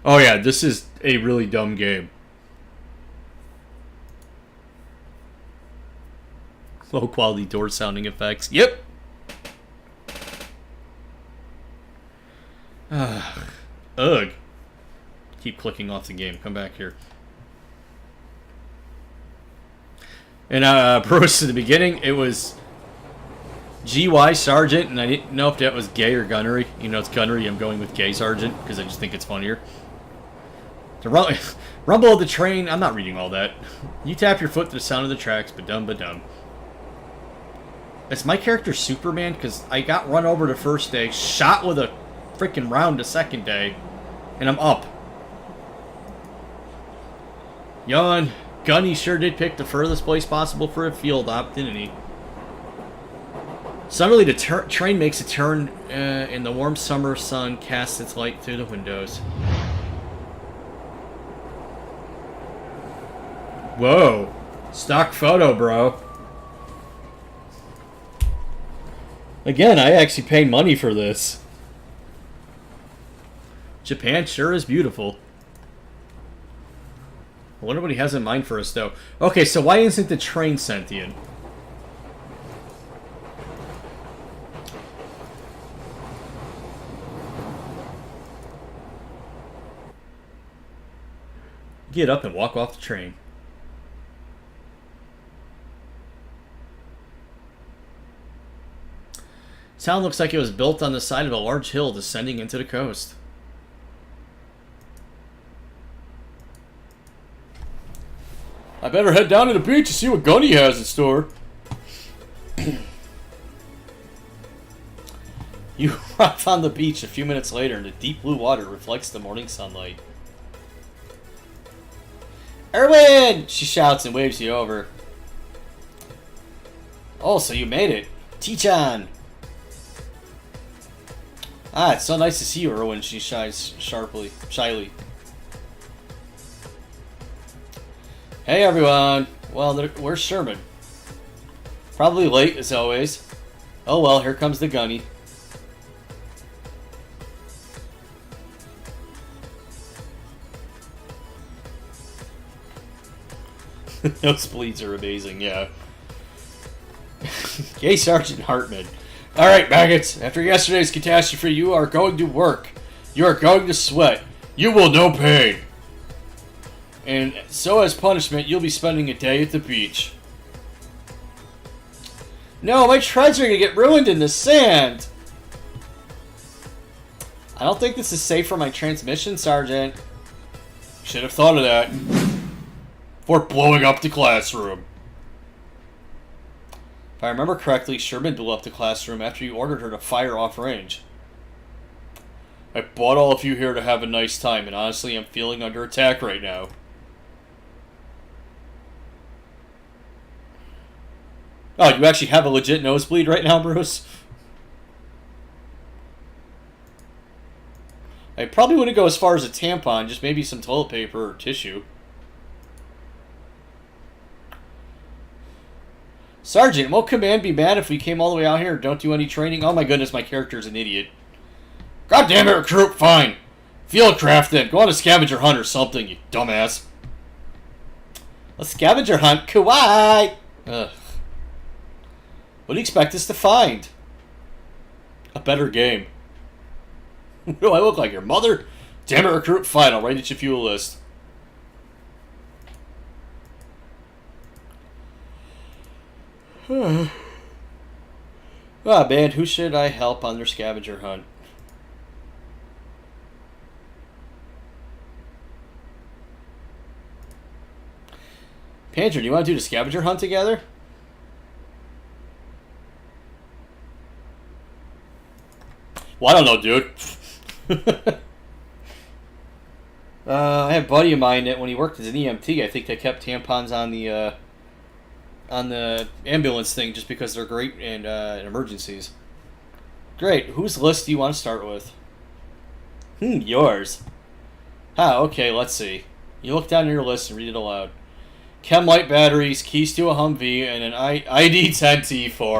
Oh yeah, this is a really dumb game. Low quality door sounding effects. Yep. Ugh. Keep clicking off the game. Come back here. And Bruce, in the beginning, it was GY Sergeant, and I didn't know if that was gay or gunnery. You know, it's gunnery. I'm going with gay Sergeant because I just think it's funnier. The rumble of the train. I'm not reading all that. You tap your foot to the sound of the tracks, ba-dum, ba-dum. Is my character Superman? Because I got run over the first day, shot with a freaking round the second day, and I'm up. Yawn. Gunny sure did pick the furthest place possible for a field op, didn't he? Suddenly the train makes a turn, and the warm summer sun casts its light through the windows. Whoa. Stock photo, bro. Again, I actually paid money for this. Japan sure is beautiful. I wonder what he has in mind for us, though. Okay, so why isn't the train sentient? Get up and walk off the train. Town looks like it was built on the side of a large hill descending into the coast. I better head down to the beach to see what Gunny has in store. You arrive on the beach a few minutes later, and the deep blue water reflects the morning sunlight. Erwin! She shouts and waves you over. Oh, so you made it. Tichan! Ah, it's so nice to see you, Erwin, she shies shyly. Hey, everyone. Well, where's Sherman? Probably late, as always. Oh, well, here comes the Gunny. Those bleeds are amazing, yeah. Okay, Sergeant Hartman. Alright, maggots. After yesterday's catastrophe, you are going to work. You are going to sweat. You will know pain. And so as punishment, you'll be spending a day at the beach. No, my treads are going to get ruined in the sand. I don't think this is safe for my transmission, Sergeant. Should have thought of that. For blowing up the classroom. If I remember correctly, Sherman blew up the classroom after you ordered her to fire off range. I brought all of you here to have a nice time, and honestly, I'm feeling under attack right now. Oh, you actually have a legit nosebleed right now, Bruce? I probably wouldn't go as far as a tampon, just maybe some toilet paper or tissue. Sergeant, won't command be mad if we came all the way out here and don't do any training? Oh my goodness, my character's an idiot. God damn it, recruit, fine. Field craft then. Go on a scavenger hunt or something, you dumbass. A scavenger hunt? Kawaii! Ugh. What do you expect us to find? A better game. What do I look like, your mother? Damn it, recruit, fine, I'll write it your fuel list. Ah, man, who should I help on their scavenger hunt? Panzer, do you want to do the scavenger hunt together? Well, I don't know, dude. I have a buddy of mine that when he worked as an EMT, I think they kept tampons on the ambulance thing just because they're great in emergencies. Great. Whose list do you want to start with? Yours. Okay, let's see. You look down your list and read it aloud. Chem light batteries, keys to a Humvee, and an ID-10T for...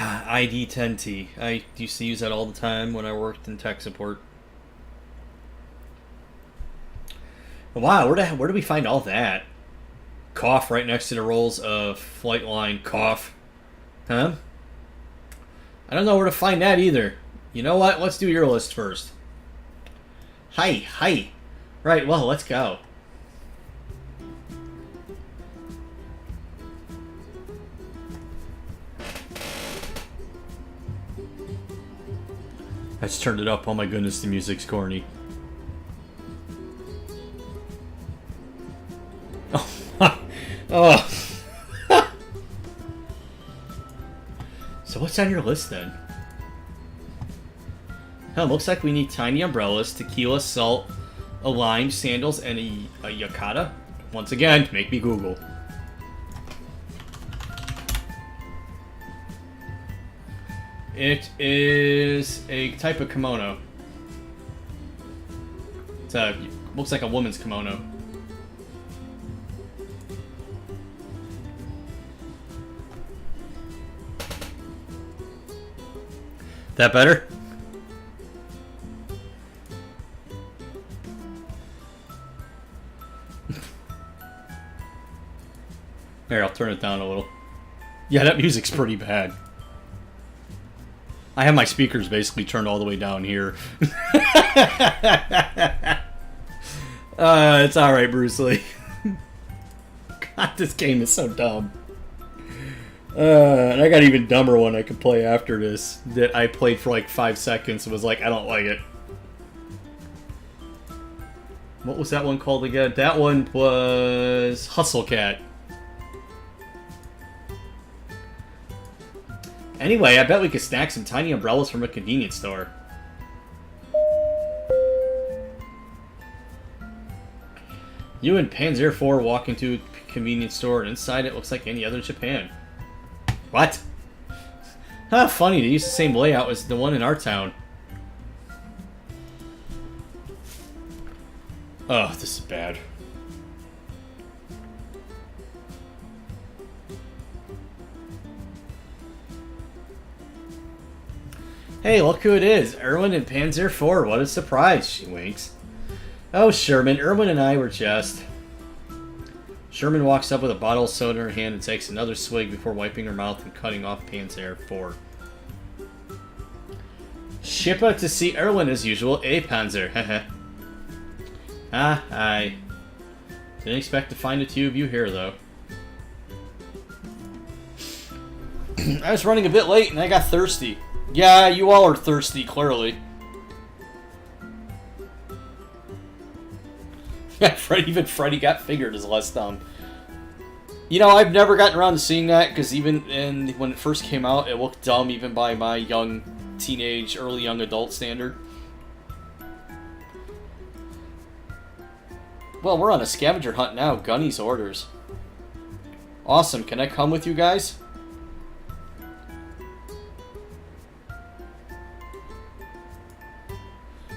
ID-10T. I used to use that all the time when I worked in tech support. Wow, where do we find all that? Cough right next to the rolls of flight line. Cough. Huh? I don't know where to find that either. You know what? Let's do your list first. Hi. Right, well, let's go. I just turned it up. Oh my goodness, the music's corny. Oh. So what's on your list then? Looks like we need tiny umbrellas, tequila, salt, a lime, sandals, and a yukata. Once again, make me Google. It is a type of kimono. Looks like a woman's kimono. That better? Here, I'll turn it down a little. Yeah, that music's pretty bad. I have my speakers basically turned all the way down here. It's alright, Bruce Lee. God, this game is so dumb. And I got an even dumber one I could play after this that I played for like 5 seconds and was like, I don't like it. What was that one called again? That one was Hustle Cat. Anyway, I bet we could snag some tiny umbrellas from a convenience store. You and Panzer 4 walk into a convenience store, and inside it looks like any other in Japan. What? Huh, funny, they use the same layout as the one in our town. Oh, this is bad. Hey, look who it is. Erwin and Panzer IV. What a surprise, she winks. Oh, Sherman. Erwin and I were just... Sherman walks up with a bottle of soda in her hand and takes another swig before wiping her mouth and cutting off Panzer IV. Ship out to see Erwin as usual, eh, Panzer? Heh. Ah, hi. Didn't expect to find the two of you here, though. I was running a bit late and I got thirsty. Yeah, you all are thirsty, clearly. Yeah, even Freddy got fingered is less dumb. You know, I've never gotten around to seeing that, because even when it first came out, it looked dumb even by my young teenage, early young adult standard. Well, we're on a scavenger hunt now. Gunny's orders. Awesome. Can I come with you guys?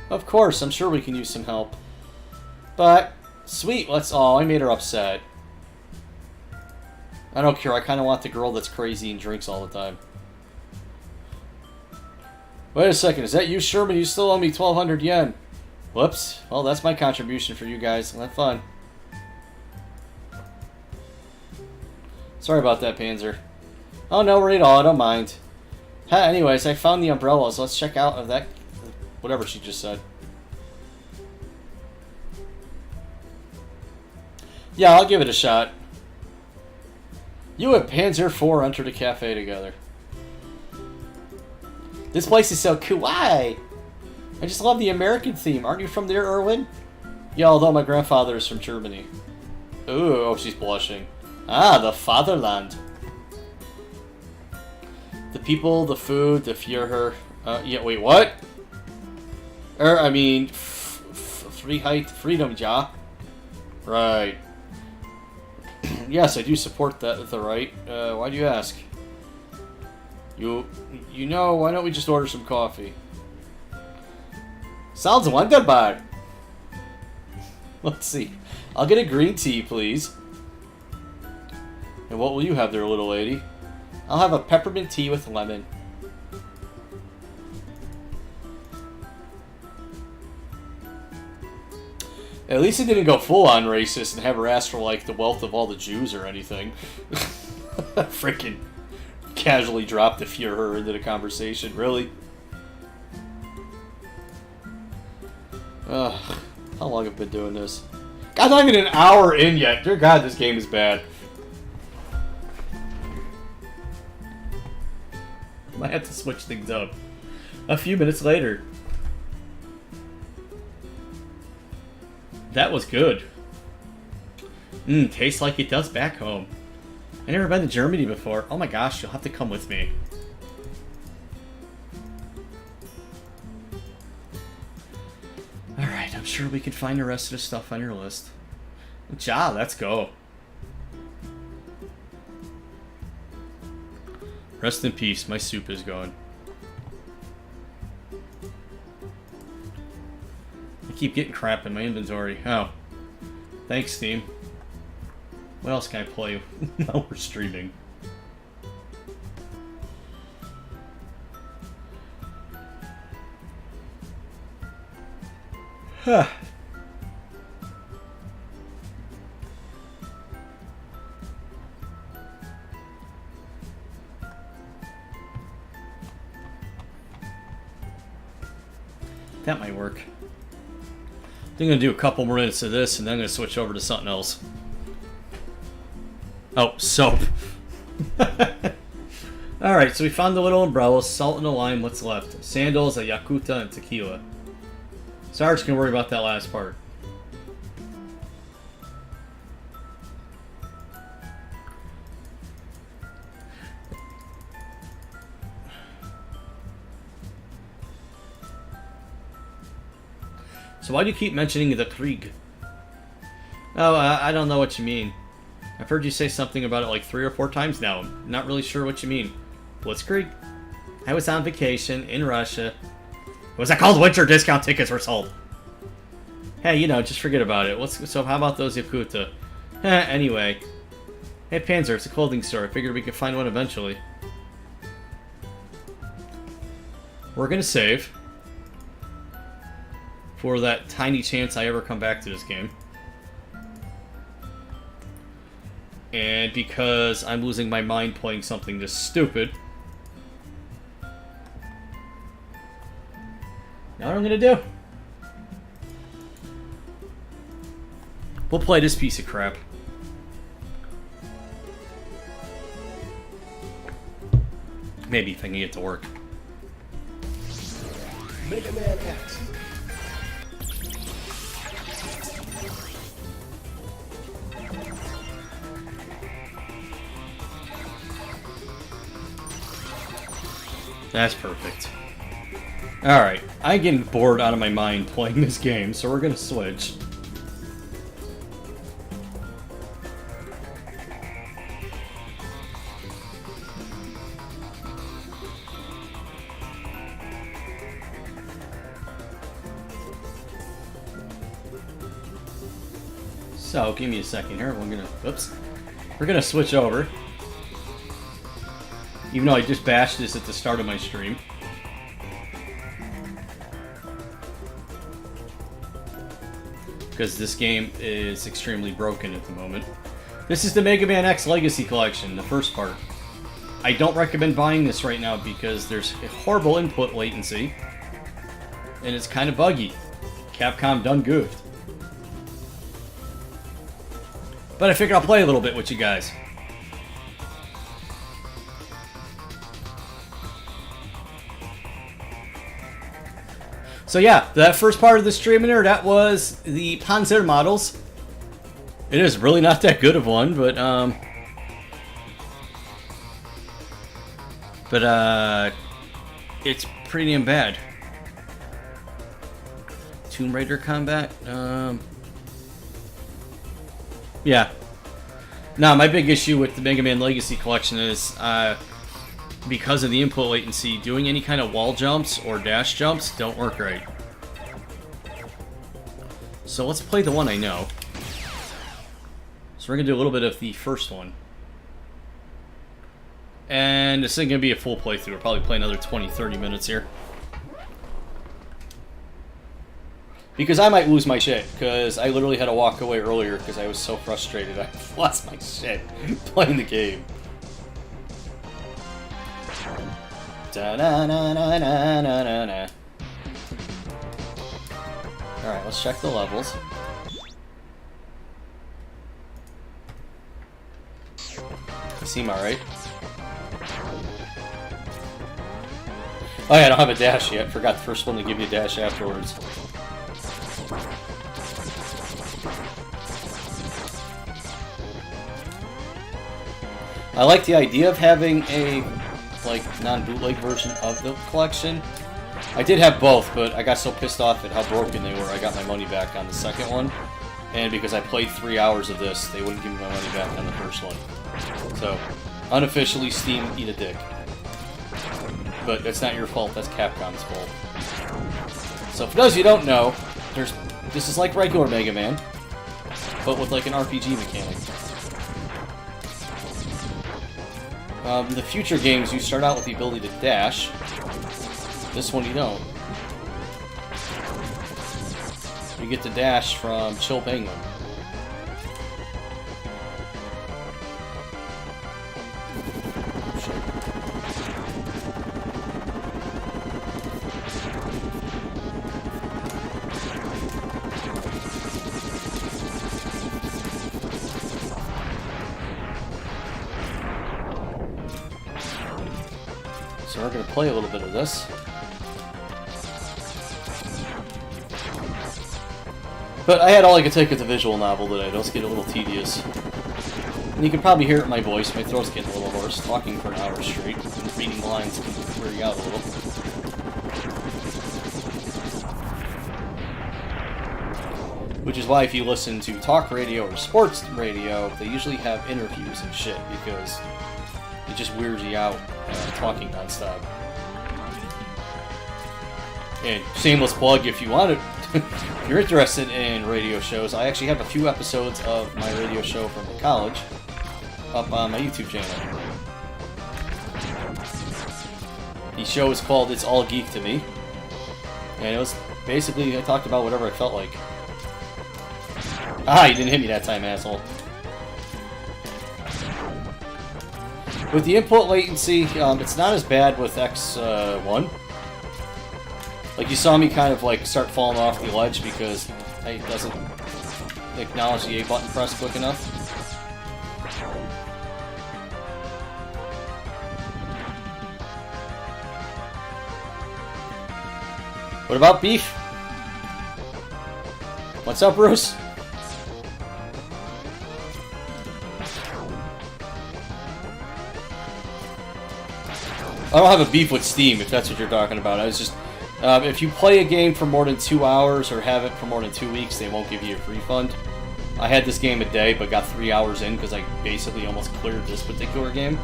Of course. I'm sure we can use some help. But, sweet. Let's... Oh, I made her upset. I don't care. I kind of want the girl that's crazy and drinks all the time. Wait a second. Is that you, Sherman? You still owe me 1,200 yen. Whoops. Well, that's my contribution for you guys. Have fun. Sorry about that, Panzer. Oh, no worry at all. I don't mind. Anyways, I found the umbrellas. Let's check out of that... Whatever she just said. Yeah, I'll give it a shot. You and Panzer IV entered a cafe together. This place is so cool. Why? I just love the American theme. Aren't you from there, Erwin? Yeah, although my grandfather is from Germany. Ooh, oh, she's blushing. Ah, the fatherland. The people, the food, the Führer. Yeah, wait, what? I mean, freedom, ja. Right. Yes, I do support that, the right. Why do you ask? You know, why don't we just order some coffee? Sounds wonderbar. Let's see. I'll get a green tea, please. And what will you have there, little lady? I'll have a peppermint tea with lemon. At least it didn't go full-on racist and have her ask for, like, the wealth of all the Jews or anything. Freaking casually dropped the Führer into the conversation. Really? Ugh. How long have I been doing this? God, not even an hour in yet. Dear God, this game is bad. Might have to switch things up. A few minutes later. That was good. Tastes like it does back home. I've never been to Germany before. Oh my gosh, you'll have to come with me. Alright, I'm sure we can find the rest of the stuff on your list. Ja, let's go. Rest in peace, my soup is gone. I keep getting crap in my inventory. Oh. Thanks, Steam. What else can I play? Now we're streaming. Huh. That might work. I think I'm going to do a couple more minutes of this, and then I'm going to switch over to something else. Oh, soap. Alright, so we found the little umbrella, salt and a lime, what's left? Sandals, a Yakuta, and tequila. Sarge can worry about that last part. So why do you keep mentioning the Krieg? Oh, I don't know what you mean. I've heard you say something about it like 3 or 4 times now. I'm not really sure what you mean. Blitzkrieg? I was on vacation in Russia. It was a cold winter, discount tickets were sold. Hey, you know, just forget about it. So how about those Yakuta? Anyway. Hey, Panzer, it's a clothing store. I figured we could find one eventually. We're going to save for that tiny chance I ever come back to this game. And because I'm losing my mind playing something this stupid, now what I'm going to do? We'll play this piece of crap. Maybe if I can get it to work. Mega Man X. That's perfect. Alright, I'm getting bored out of my mind playing this game, so we're gonna switch. So, give me a second here. We're gonna switch over. Even though I just bashed this at the start of my stream. Because this game is extremely broken at the moment. This is the Mega Man X Legacy Collection, the first part. I don't recommend buying this right now because there's a horrible input latency. And it's kind of buggy. Capcom done goofed. But I figured I'll play a little bit with you guys. So yeah, that first part of the stream there, that was the Panzermadels. It is really not that good of one, but it's pretty damn bad. Tomb Raider combat, yeah. Now, my big issue with the Mega Man Legacy Collection is, because of the input latency, doing any kind of wall jumps or dash jumps don't work right. So let's play the one I know. So we're going to do a little bit of the first one. And this isn't going to be a full playthrough. We'll probably play another 20-30 minutes here. Because I might lose my shit, because I literally had to walk away earlier because I was so frustrated. I lost my shit playing the game. Da-na-na-na-na-na-na. Alright, let's check the levels. You seem alright. Oh yeah, I don't have a dash yet. Forgot the first one to give you a dash afterwards. I like the idea of having a non-bootleg version of the collection. I did have both, but I got so pissed off at how broken they were, I got my money back on the second one. And because I played 3 hours of this, they wouldn't give me my money back on the first one. So, unofficially, Steam, eat a dick. But that's not your fault, that's Capcom's fault. So for those of you who don't know, this is like regular Mega Man, but with like an RPG mechanic. In the future games, you start out with the ability to dash. This one you don't. You get to dash from Chill Penguin. So we're going to play a little bit of this. But I had all I could take at the visual novel today. Those get a little tedious. And you can probably hear it in my voice. My throat's getting a little hoarse. Talking for an hour straight and reading lines can wear you out a little. Which is why if you listen to talk radio or sports radio, they usually have interviews and shit because it just weirds you out talking nonstop. And shameless plug, if you want to, if you're interested in radio shows, I actually have a few episodes of my radio show from college up on my YouTube channel. The show was called It's All Geek to Me. And it was basically, I talked about whatever I felt like. Ah, you didn't hit me that time, asshole. With the input latency, it's not as bad with X1. Like, you saw me kind of, like, start falling off the ledge because it doesn't acknowledge the A button press quick enough. What about beef? What's up, Bruce? I don't have a beef with Steam, if that's what you're talking about. I was just... if you play a game for more than 2 hours or have it for more than 2 weeks, they won't give you a refund. I had this game a day, but got 3 hours in because I basically almost cleared this particular game.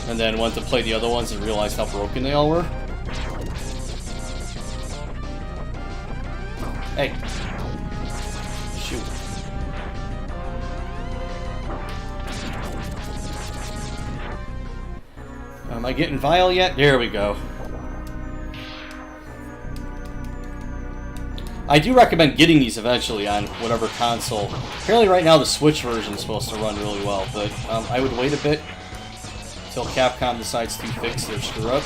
And then went to play the other ones and realized how broken they all were. Hey. Shoot. Am I getting vile yet? There we go. I do recommend getting these eventually on whatever console. Apparently right now the Switch version is supposed to run really well, but I would wait a bit until Capcom decides to fix their screw-up.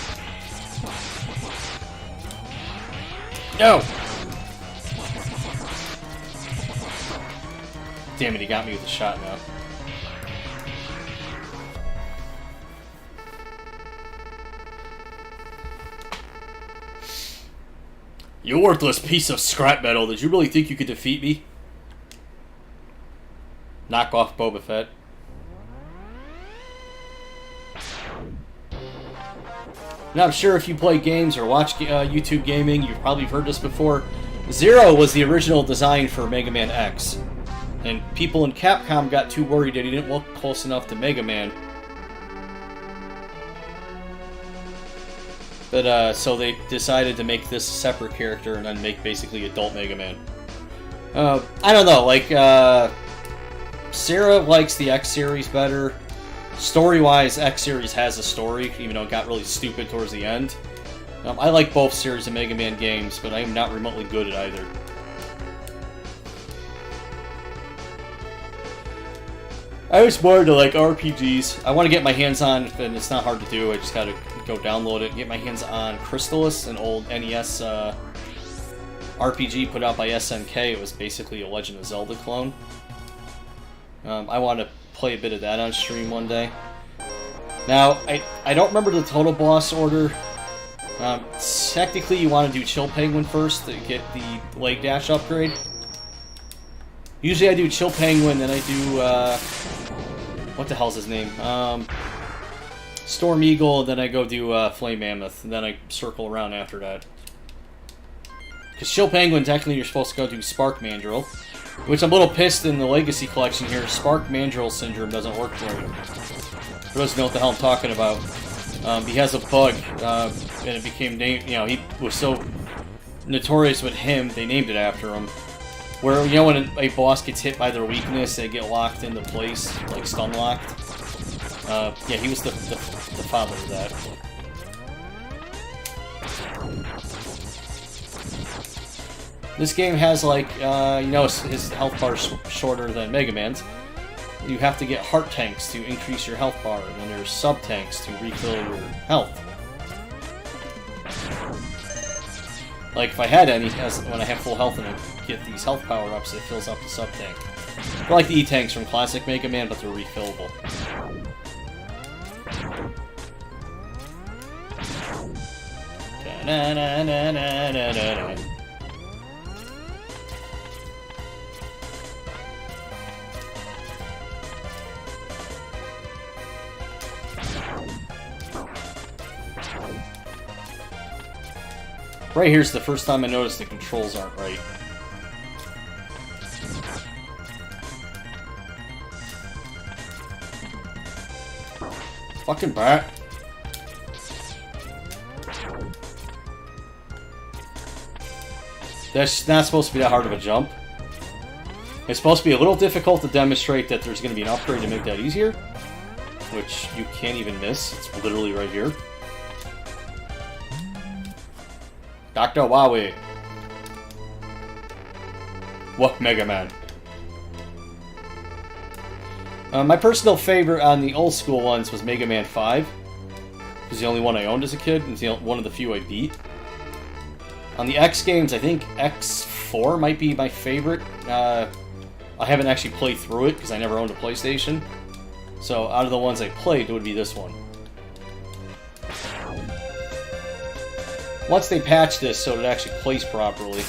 No! Damn it, he got me with a shot now. You worthless piece of scrap metal. Did you really think you could defeat me? Knock off Boba Fett. Now, I'm sure if you play games or watch YouTube gaming, you've probably heard this before. Zero was the original design for Mega Man X. And people in Capcom got too worried that he didn't look close enough to Mega Man. But, so they decided to make this a separate character and then make basically adult Mega Man. I don't know, like, Sarah likes the X series better. Story-wise, X series has a story, even though it got really stupid towards the end. I like both series of Mega Man games, but I am not remotely good at either. I was more into, like, RPGs. I want to get my hands on, and it's not hard to do, I just gotta go download it and get my hands on Crystalis, an old NES RPG put out by SNK. It was basically a Legend of Zelda clone. I want to play a bit of that on stream one day. Now, I don't remember the total boss order. Technically, you want to do Chill Penguin first to get the leg dash upgrade. Usually I do Chill Penguin, then I do, what the hell's his name? Storm Eagle, then I go do Flame Mammoth, and then I circle around after that. Because Chill Penguin, technically you're supposed to go do Spark Mandrill, which I'm a little pissed in the Legacy Collection here. Spark Mandrill Syndrome doesn't work for him. For those who know what the hell I'm talking about, he has a bug, and it became named, you know, he was so notorious with him, they named it after him. Where, you know, when a boss gets hit by their weakness, they get locked into place, like stun locked. Yeah, he was the father of that. This game has, like, you know, his health bar is shorter than Mega Man's. You have to get heart tanks to increase your health bar, and then there's sub tanks to refill your health. Like, if I had any, when I have full health and I get these health power-ups, it fills up the sub-tank. They're like the E-tanks from classic Mega Man, but they're refillable. Da-na-na-na-na-na-na-na. Right here's the first time I noticed the controls aren't right. Fucking bat. That's not supposed to be that hard of a jump. It's supposed to be a little difficult to demonstrate that there's going to be an upgrade to make that easier. which you can't even miss. It's literally right here. Dr. Wowie. What Mega Man? My personal favorite on the old school ones was Mega Man 5. It was the only one I owned as a kid, and it's one of the few I beat. On the X games, I think X4 might be my favorite. I haven't actually played through it, because I never owned a PlayStation. So, out of the ones I played, it would be this one. Once they patch this so it actually plays properly,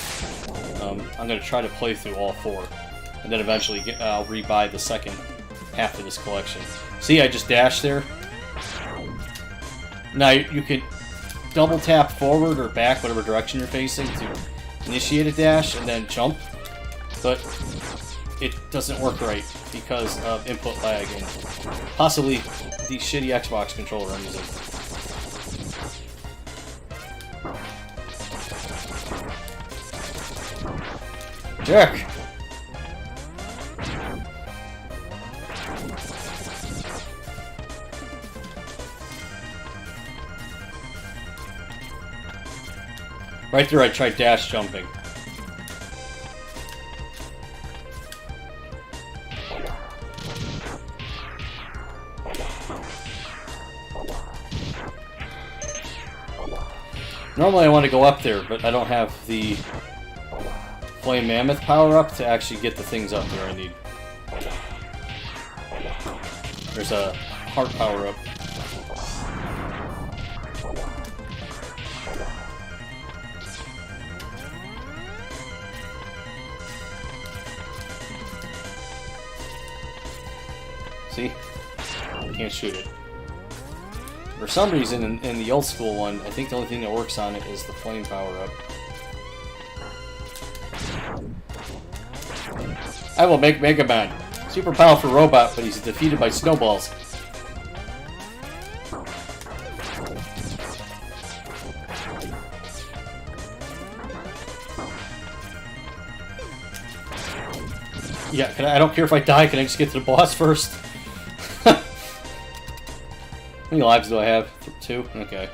I'm going to try to play through all 4. And then eventually I'll rebuy the second half of this collection. See, I just dashed there. Now, you can double tap forward or back, whatever direction you're facing, to initiate a dash and then jump. But it doesn't work right because of input lag and possibly the shitty Xbox controller I'm using. Jerk! Right there I tried dash jumping. Normally I want to go up there, but I don't have the Flame Mammoth power-up to actually get the things up there I need. There's a heart power-up. See? Can't shoot it. For some reason, in the old school one, I think the only thing that works on it is the flame power-up. I will make Mega Man. Super powerful robot, but he's defeated by snowballs. Yeah, I don't care if I die, can I just get to the boss first? How many lives do I have? 2? Okay.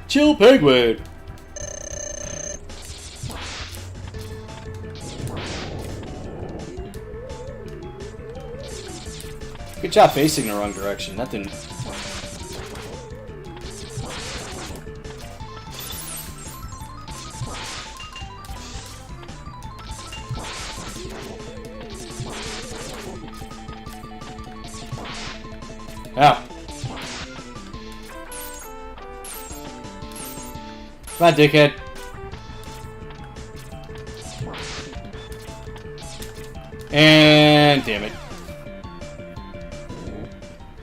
Chill Penguin! Good job facing the wrong direction. That didn't... Ah. Come on, dickhead. And damn it.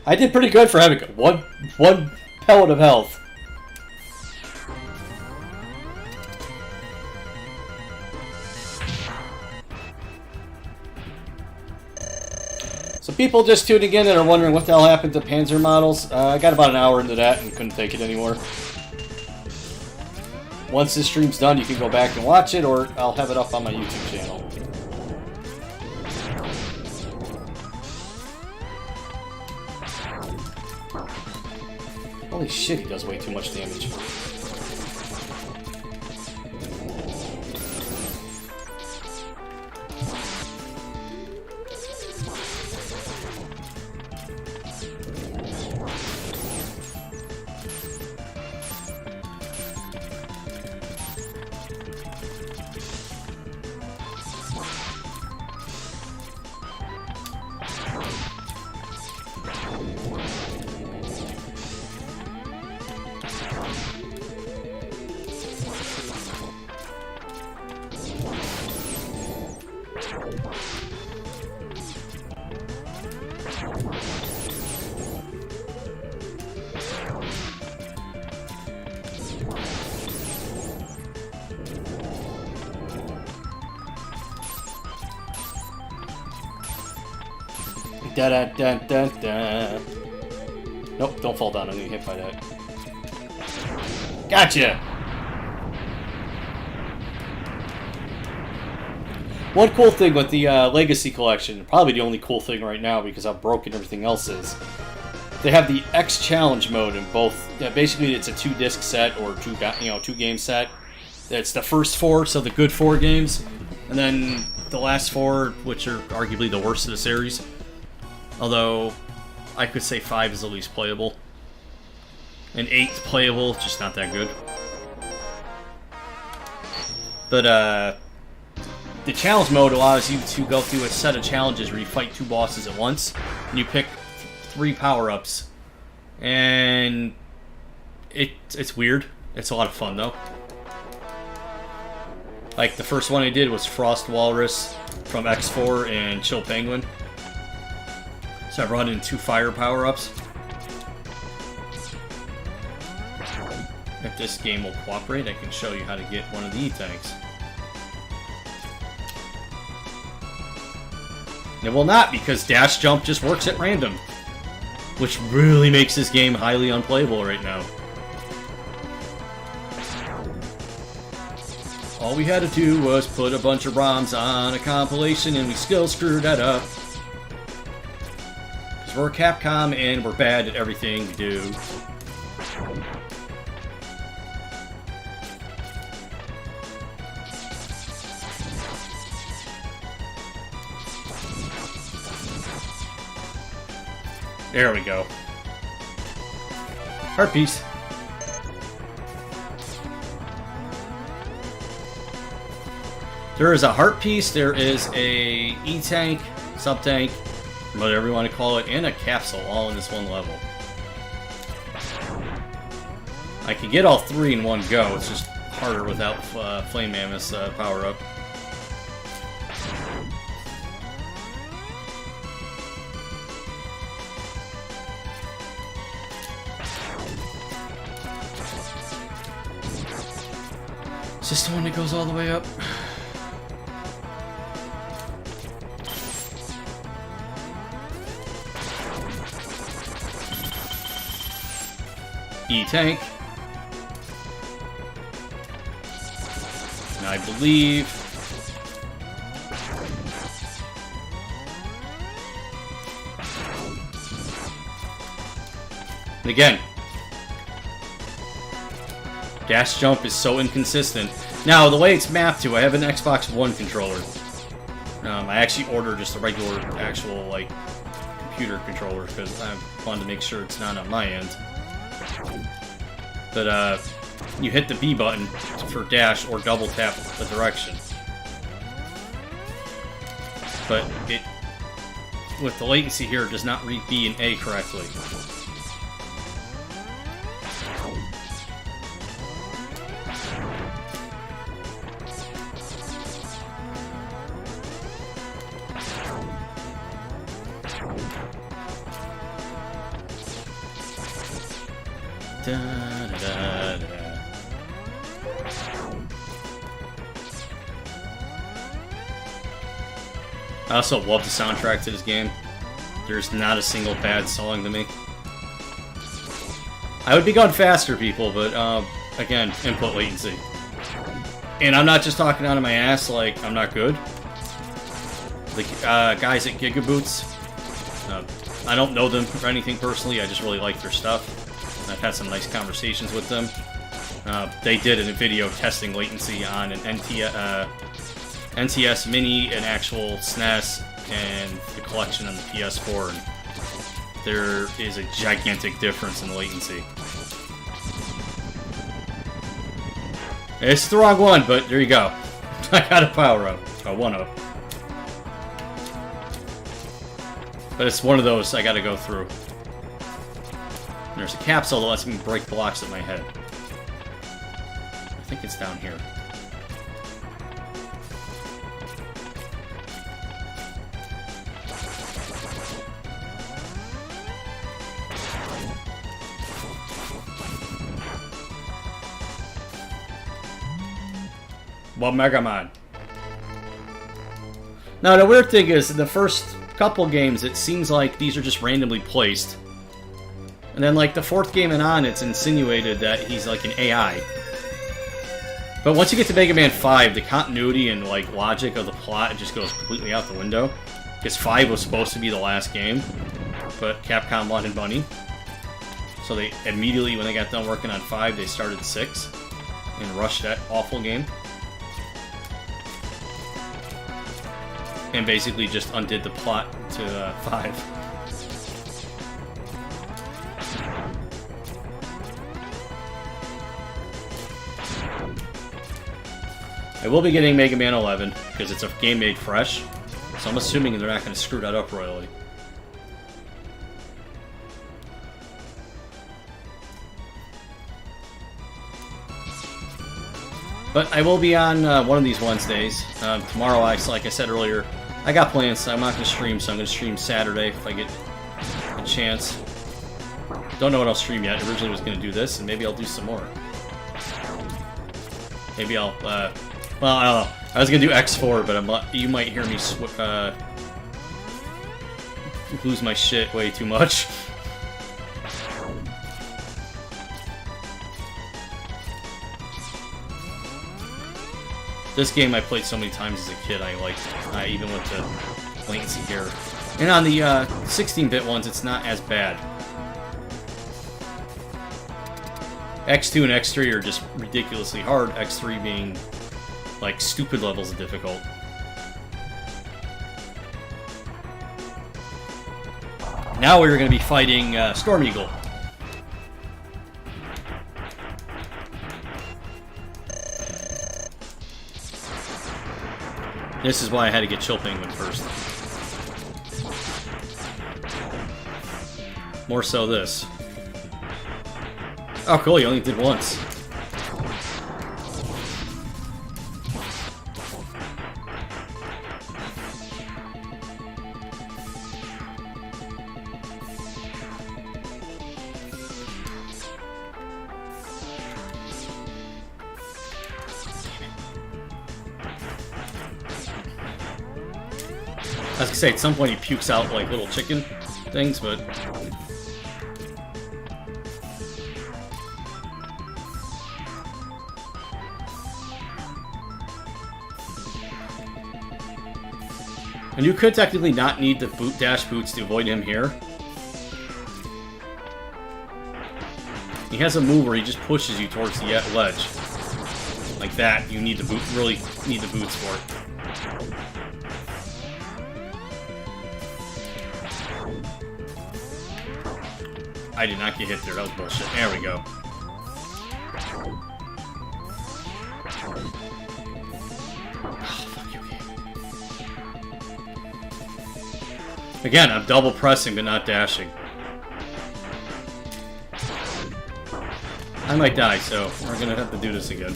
I did pretty good for having one pellet of health. So people just tuning in and are wondering what the hell happened to Panzermadels. I got about an hour into that and couldn't take it anymore. Once this stream's done, you can go back and watch it, or I'll have it up on my YouTube channel. Holy shit, he does way too much damage. Da da da da da. Nope, don't fall down. I'm gonna get hit by that. Gotcha! One cool thing with the Legacy Collection, probably the only cool thing right now because how broken everything else is, they have the X Challenge mode in both. Basically, it's a 2-disc set or 2-game set. It's the first 4, so the good 4 games, and then the last 4, which are arguably the worst of the series. Although, I could say 5 is the least playable. And 8's playable, just not that good. But, the challenge mode allows you to go through a set of challenges where you fight 2 bosses at once, and you pick 3 power-ups. And it's weird. It's a lot of fun, though. Like, the first one I did was Frost Walrus from X4 and Chill Penguin. So I brought in 2 fire power-ups. If this game will cooperate, I can show you how to get one of the E-Tanks. It will not, because dash jump just works at random. Which really makes this game highly unplayable right now. All we had to do was put a bunch of ROMs on a compilation and we still screwed that up. Because we're Capcom and we're bad at everything we do. There we go. Heart piece. There is a heart piece, there is a E-Tank, sub-tank, whatever you want to call it, and a capsule all in this one level. I can get all 3 in one go, it's just harder without Flame Mammoth's power-up. Is this the one that goes all the way up? E-Tank. And I believe... And again, dash jump is so inconsistent. Now, the way it's mapped to, I have an Xbox One controller. I actually ordered just a regular, actual, like, computer controller because I wanted to make sure it's not on my end. But, you hit the B button for dash or double tap the direction. But it, with the latency here, it does not read B and A correctly. Da, da, da, da. I also love the soundtrack to this game. There's not a single bad song to me. I would be going faster, people, but again, input latency. And I'm not just talking out of my ass like I'm not good. The guys at Gigaboots, I don't know them or anything personally, I just really like their stuff. I've had some nice conversations with them. They did a video testing latency on an NTS Mini, an actual SNES, and the collection on the PS4. And there is a gigantic difference in latency. It's the wrong one, but there you go. I got a power-up. A 1-up. But it's one of those I gotta go through. There's a capsule that lets me break blocks at my head. I think it's down here. Well, Mega Man. Now, the weird thing is, in the first couple games, it seems like these are just randomly placed. And then, like, the 4th game and on, it's insinuated that he's like an AI. But once you get to Mega Man 5, the continuity and like logic of the plot just goes completely out the window. Because 5 was supposed to be the last game, but Capcom wanted money. So they immediately, when they got done working on 5, they started 6 and rushed that awful game. And basically just undid the plot to 5. I will be getting Mega Man 11, because it's a game made fresh, so I'm assuming they're not going to screw that up royally. But I will be on one of these Wednesdays. Tomorrow, like I said earlier, I got plans, so I'm not going to stream, so I'm going to stream Saturday if I get a chance. Don't know what I'll stream yet. Originally was going to do this, and maybe I'll do some more. Maybe I'll, well, I don't know. I was going to do X4, but you might hear me lose my shit way too much. This game I played so many times as a kid, I liked it. I even went to latency here. And on the 16-bit ones, it's not as bad. X2 and X3 are just ridiculously hard, X3 being like stupid levels of difficult. Now we're going to be fighting Storm Eagle. This is why I had to get Chill Penguin first. More so this. Oh cool, you only did once. I was gonna say, at some point he pukes out like little chicken things, but... And you could technically not need the boot dash boots to avoid him here. He has a move where he just pushes you towards the ledge. Like that, you need the boot, really need the boots for it. I did not get hit there, that was bullshit. There we go. Oh, fuck you, game. Again, I'm double pressing but not dashing. I might die, so we're gonna have to do this again.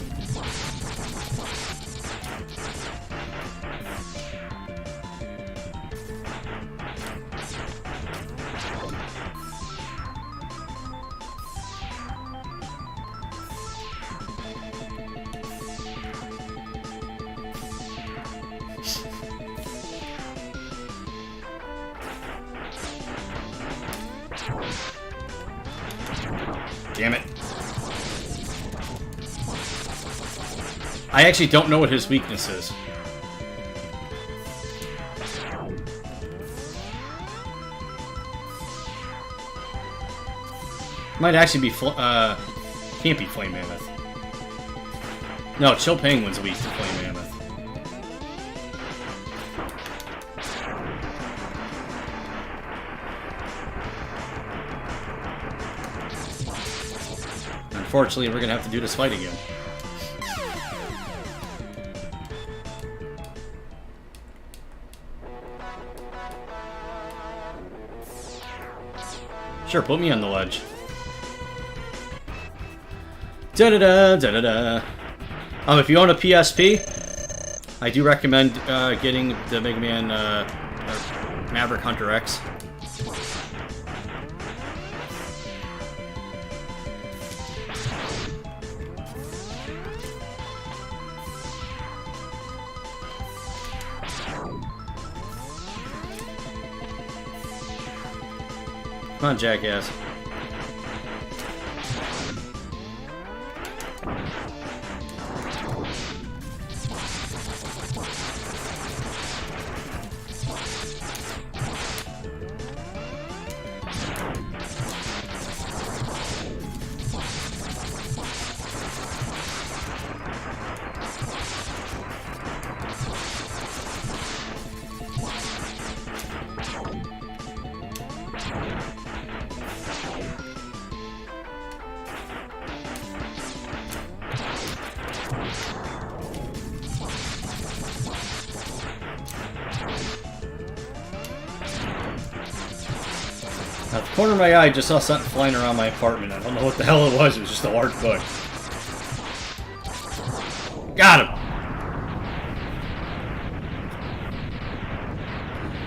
Damn it. I actually don't know what his weakness is. Might actually be, can't be Flame Mammoth. No, Chill Penguin's weak to Flame Mammoth. Unfortunately, we're gonna have to do this fight again. Sure, put me on the ledge. Da-da-da, da-da-da. If you own a PSP, I do recommend getting the Mega Man Maverick Hunter X. Come on, jackass. Out the corner of my eye, I just saw something flying around my apartment. I don't know what the hell it was. It was just a large bug. Got him!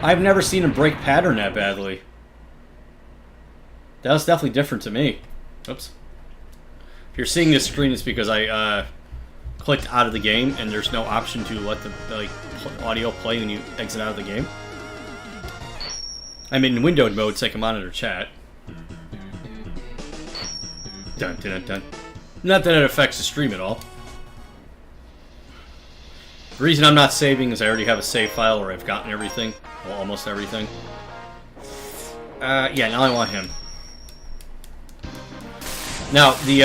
I've never seen him break pattern that badly. That was definitely different to me. Oops. If you're seeing this screen, it's because I clicked out of the game, and there's no option to let the audio play when you exit out of the game. I'm in windowed mode, so I can monitor chat. Dun, dun, dun. Not that it affects the stream at all. The reason I'm not saving is I already have a save file where I've gotten everything. Well, almost everything. Yeah, now I want him. Now, the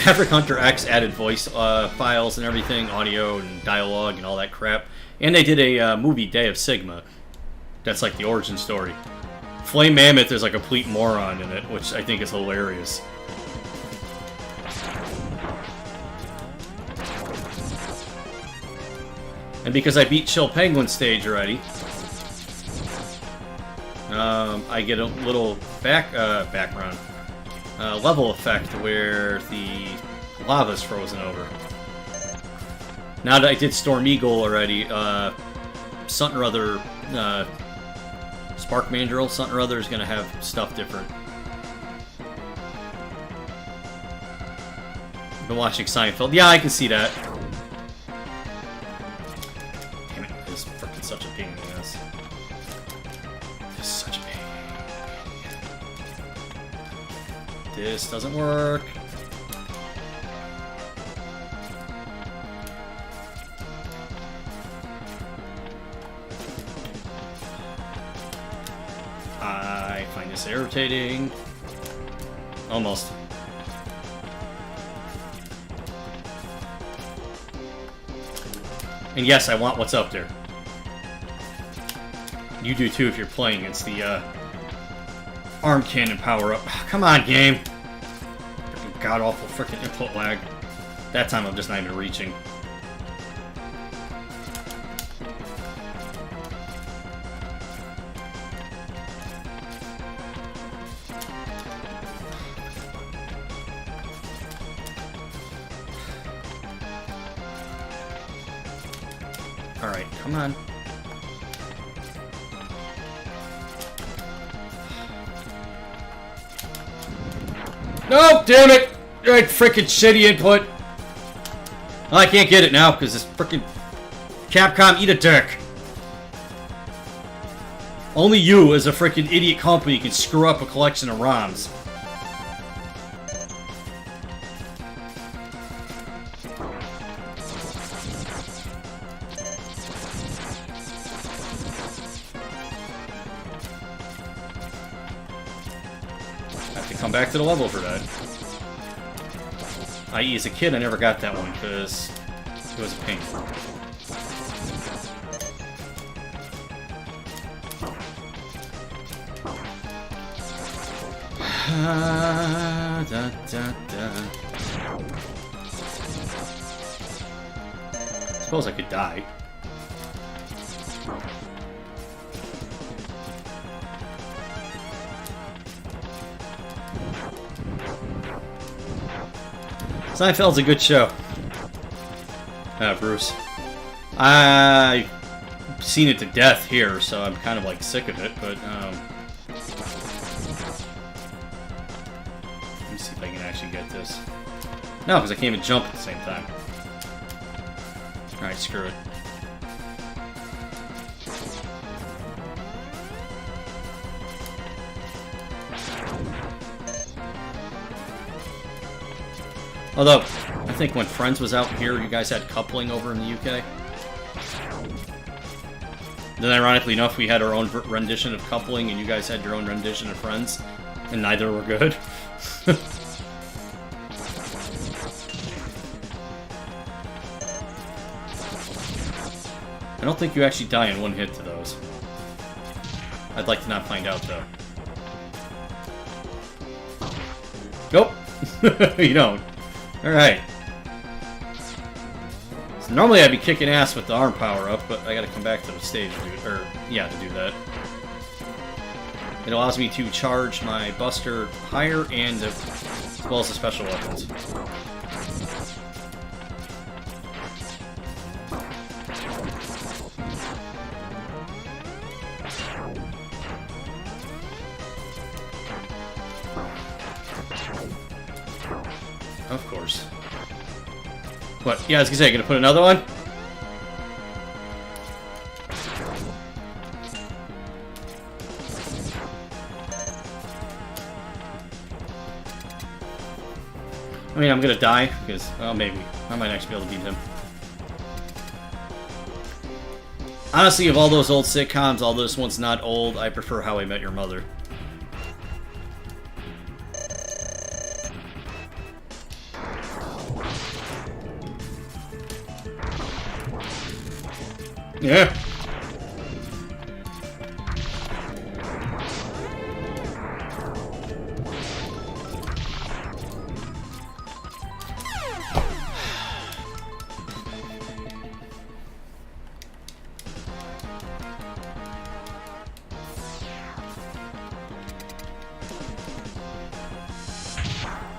Maverick Hunter X added voice files and everything, audio and dialogue and all that crap. And they did a movie, Day of Sigma. That's like the origin story. Flame Mammoth is a complete moron in it, which I think is hilarious. And because I beat Chill Penguin stage already, I get a little background level effect where the lava's frozen over. Now that I did Storm Eagle already, something or other, Spark Mandrill, something or other is going to have stuff different. Been watching Seinfeld. Yeah, I can see that. Damn it, this is freaking such a pain in the ass. This is such a pain. This doesn't work. I find this irritating. Almost. And yes, I want what's up there. You do too if you're playing. It's the arm cannon power up. Come on, game. Freaking god awful freaking input lag. That time I'm just not even reaching. Alright, come on. No, damn it! Right, frickin' shitty input. Well, I can't get it now because this frickin' Capcom eat a dick. Only you, as a frickin' idiot company, can screw up a collection of ROMs. Come back to the level for that. I.e., as a kid, I never got that one because it was a pain. Suppose I could die. Seinfeld's a good show. Bruce. I've seen it to death here, so I'm kind of like sick of it, but let me see if I can actually get this. No, because I can't even jump at the same time. Alright, screw it. Although, I think when Friends was out here, you guys had coupling over in the UK. Then, ironically enough, we had our own rendition of coupling, and you guys had your own rendition of Friends, and neither were good. I don't think you actually die in one hit to those. I'd like to not find out, though. Nope. You don't. Alright. So normally I'd be kicking ass with the arm power up, but I gotta come back to the stage to do, to do that. It allows me to charge my Buster higher and as well as the special weapons. Of course. What? Yeah, I was gonna say, gonna put another one? I mean, I'm gonna die, because, well, maybe. I might actually be able to beat him. Honestly, of all those old sitcoms, although this one's not old, I prefer How I Met Your Mother. Yeah.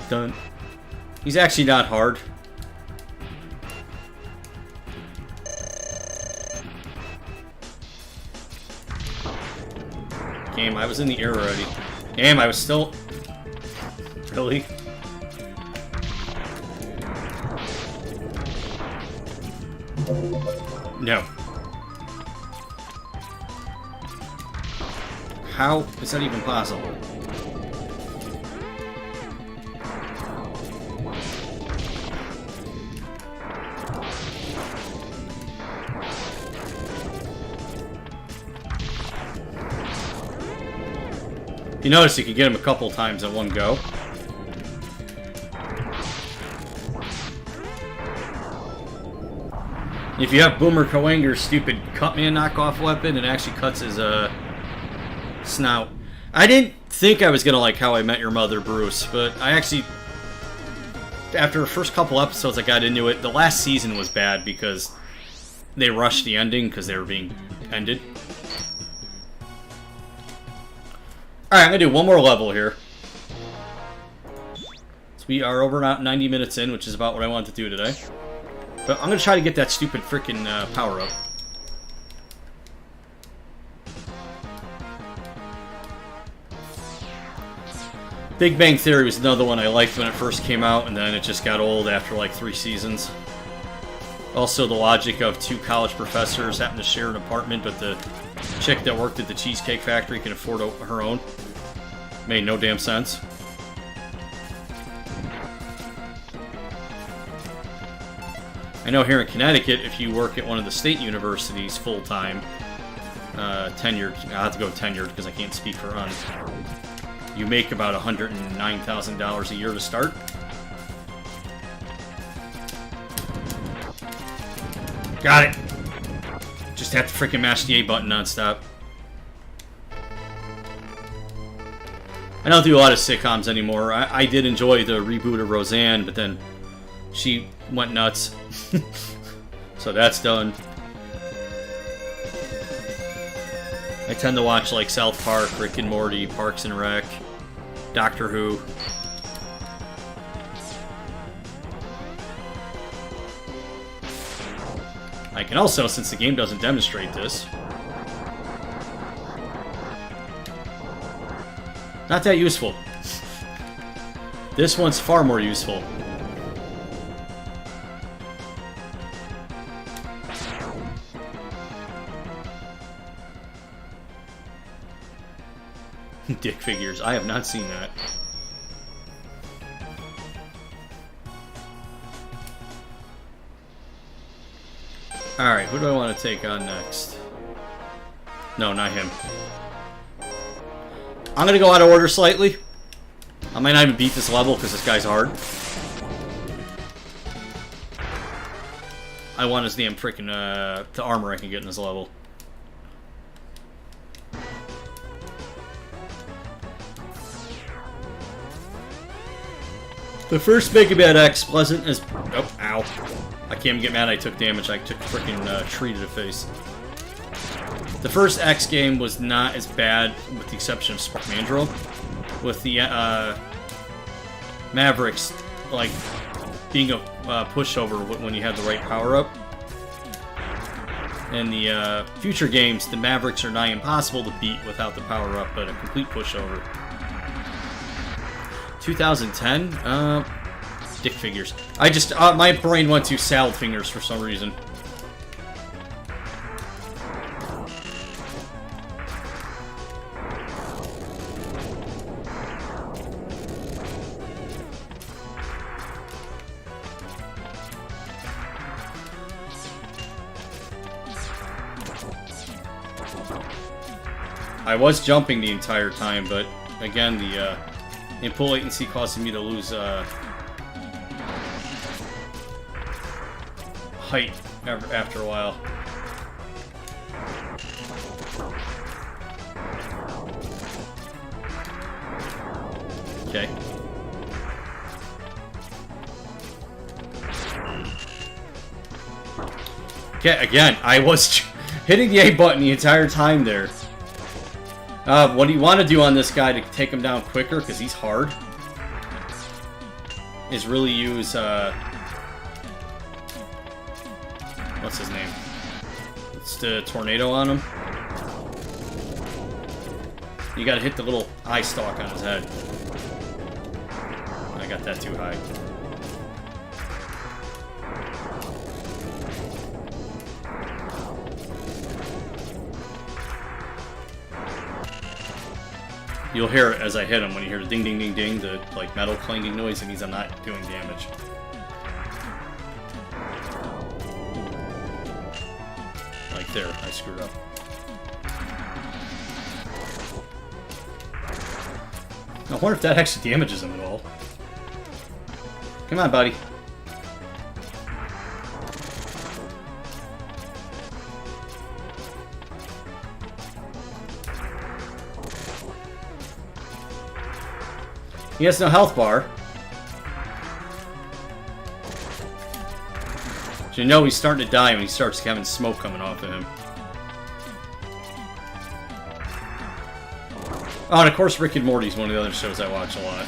Done. He's actually not hard. Game, I was in the air already. Game, I was still... Really? No. How is that even possible? You notice you can get him a couple times at one go. If you have Boomer Coanger's stupid Cutman knockoff weapon, it actually cuts his snout. I didn't think I was gonna like How I Met Your Mother, Bruce, but I actually, after the first couple episodes I got into it, the last season was bad because they rushed the ending because they were being ended. Alright, I'm going to do one more level here. So we are over about 90 minutes in, which is about what I wanted to do today. But I'm going to try to get that stupid frickin' power-up. Big Bang Theory was another one I liked when it first came out, and then it just got old after like 3 seasons. Also, the logic of 2 college professors having to share an apartment, but the chick that worked at the Cheesecake Factory can afford her own. Made no damn sense. I know here in Connecticut, if you work at one of the state universities full-time, tenured, I'll have to go tenured because I can't speak for Un, you make about $109,000 a year to start. Got it! Just have to freaking mash the A button non-stop. I don't do a lot of sitcoms anymore. I did enjoy the reboot of Roseanne, but then she went nuts. So that's done. I tend to watch like South Park, Rick and Morty, Parks and Rec, Doctor Who. I can also, since the game doesn't demonstrate this, not that useful. This one's far more useful. Dick figures. I have not seen that. Alright, who do I want to take on next? No, not him. I'm gonna go out of order slightly. I might not even beat this level because this guy's hard. I want his damn freaking the armor I can get in this level. The first Mega Man X wasn't as... Oh, ow. I can't even get mad I took damage. I took freaking tree to the face. The first X game was not as bad, with the exception of Spark Mandrill. With the Mavericks, like, being a pushover when you had the right power-up. In the future games, the Mavericks are nigh impossible to beat without the power-up, but a complete pushover. 2010? Dick figures. I just, my brain went to salad fingers for some reason. I was jumping the entire time, but again, the input latency causing me to lose height after a while. Okay. Okay, again, I was hitting the A button the entire time there. What do you want to do on this guy to take him down quicker, because he's hard, is really use, what's his name? It's the tornado on him. You gotta hit the little eye stalk on his head. I got that too high. You'll hear it as I hit him. When you hear the ding, ding, ding, ding, the like metal clanging noise, it means I'm not doing damage. Like there, I screwed up. I wonder if that actually damages him at all. Come on, buddy. He has no health bar. So you know he's starting to die when he starts having smoke coming off of him. Oh, and of course Rick and Morty's one of the other shows I watch a lot.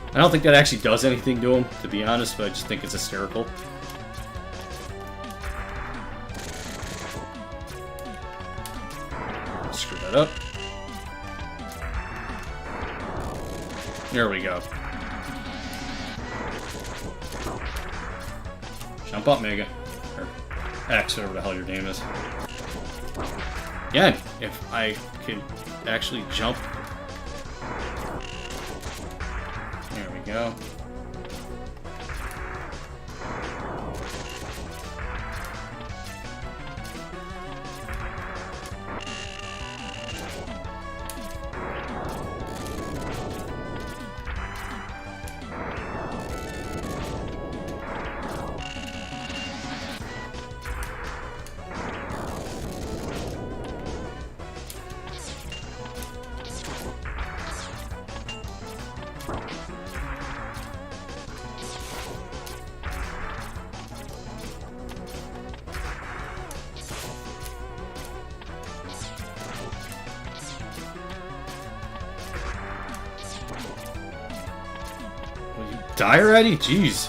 I don't think that actually does anything to him, to be honest, but I just think it's hysterical. Screw that up. There we go. Jump up, Mega. Or X, whatever the hell your name is. Again, if I could actually jump. There we go. Die already? Jeez.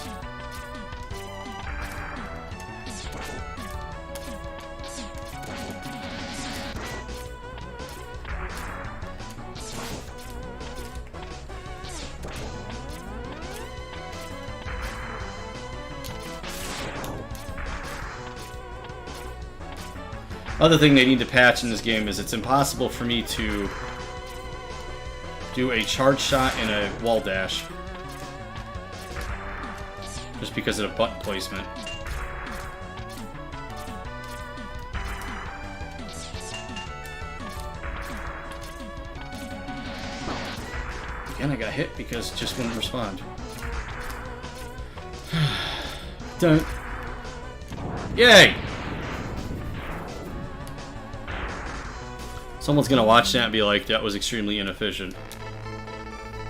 Other thing they need to patch in this game is it's impossible for me to do a charge shot and a wall dash. Just because of the button placement. Again, I got hit because it just wouldn't respond. Don't. Yay! Someone's gonna watch that and be like, that was extremely inefficient.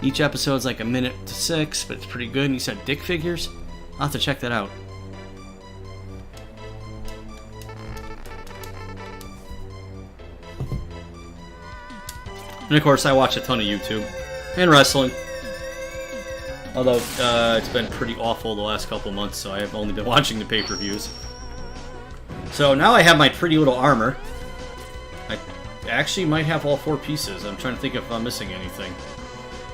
Each episode's like a minute to 6, but it's pretty good. And you said dick figures? I'll have to check that out. And of course, I watch a ton of YouTube. And wrestling. Although, it's been pretty awful the last couple months, so I have only been watching the pay-per-views. So now I have my pretty little armor. I actually might have all 4 pieces. I'm trying to think if I'm missing anything.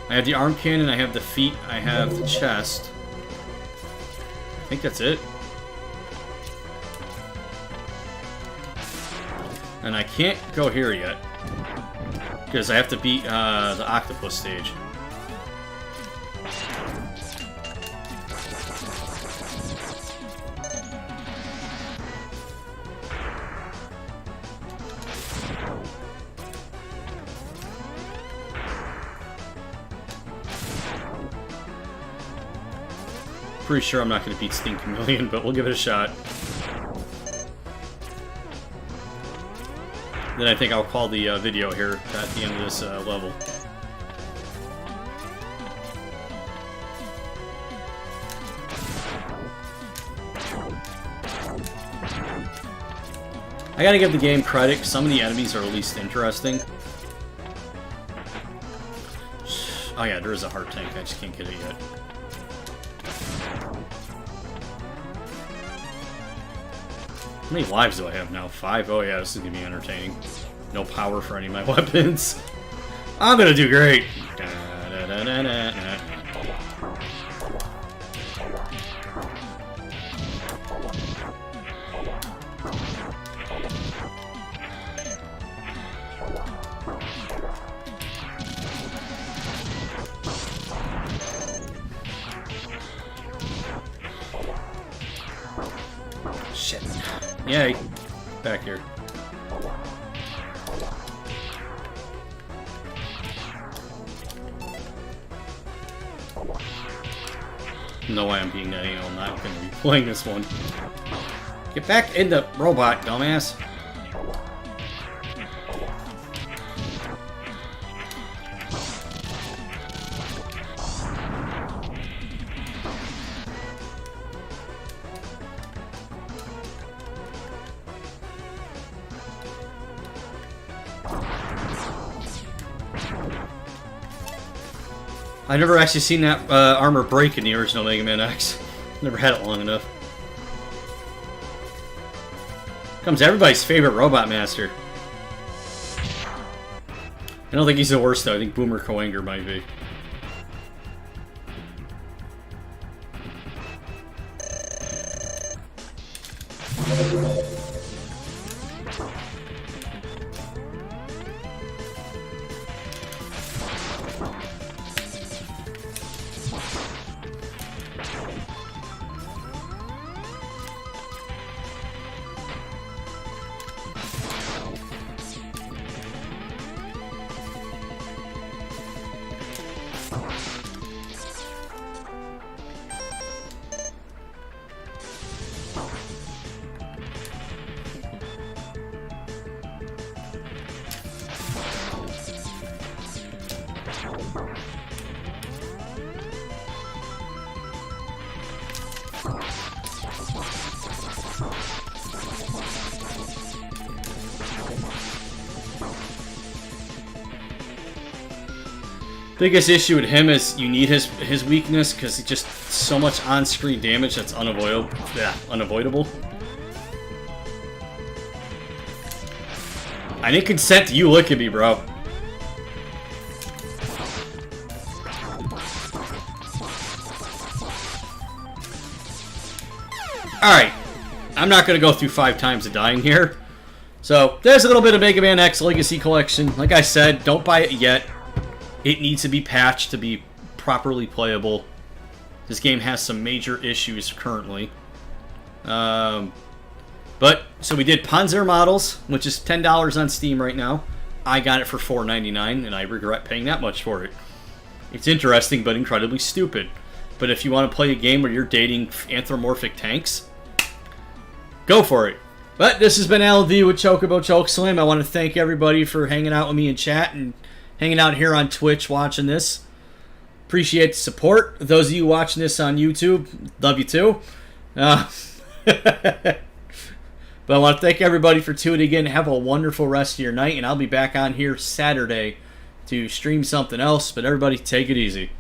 I have the arm cannon, I have the feet, I have the chest. I think that's it. And I can't go here yet. Because I have to beat the octopus stage. Pretty sure I'm not going to beat Sting Chameleon, but we'll give it a shot. Then I think I'll call the video here at the end of this level. I gotta give the game credit, 'cause some of the enemies are at least interesting. Oh yeah, there is a heart tank, I just can't get it yet. How many lives do I have now? 5? Oh yeah, this is gonna be entertaining. No power for any of my weapons. I'm gonna do great! Shit. Yay. Back here. No way I'm being that anal. I'm not going to be playing this one. Get back in the robot, dumbass. I've never actually seen that armor break in the original Mega Man X. Never had it long enough. Comes everybody's favorite Robot Master. I don't think he's the worst though. I think Boomer Koanger might be. Biggest issue with him is you need his weakness because he's just so much on-screen damage that's unavoidable. Yeah, unavoidable. I didn't consent to you licking me, bro. Alright. I'm not going to go through 5 times of dying here. So, there's a little bit of Mega Man X Legacy Collection. Like I said, don't buy it yet. It needs to be patched to be properly playable. This game has some major issues currently. So we did Panzermadels, which is $10 on Steam right now. I got it for $4.99, and I regret paying that much for it. It's interesting, but incredibly stupid. But if you want to play a game where you're dating anthropomorphic tanks, go for it. But this has been LV with Chocobo Chokeslam. I want to thank everybody for hanging out with me in chat and hanging out here on Twitch watching this. Appreciate the support. Those of you watching this on YouTube, love you too. But I want to thank everybody for tuning in. Have a wonderful rest of your night, and I'll be back on here Saturday to stream something else. But everybody, take it easy.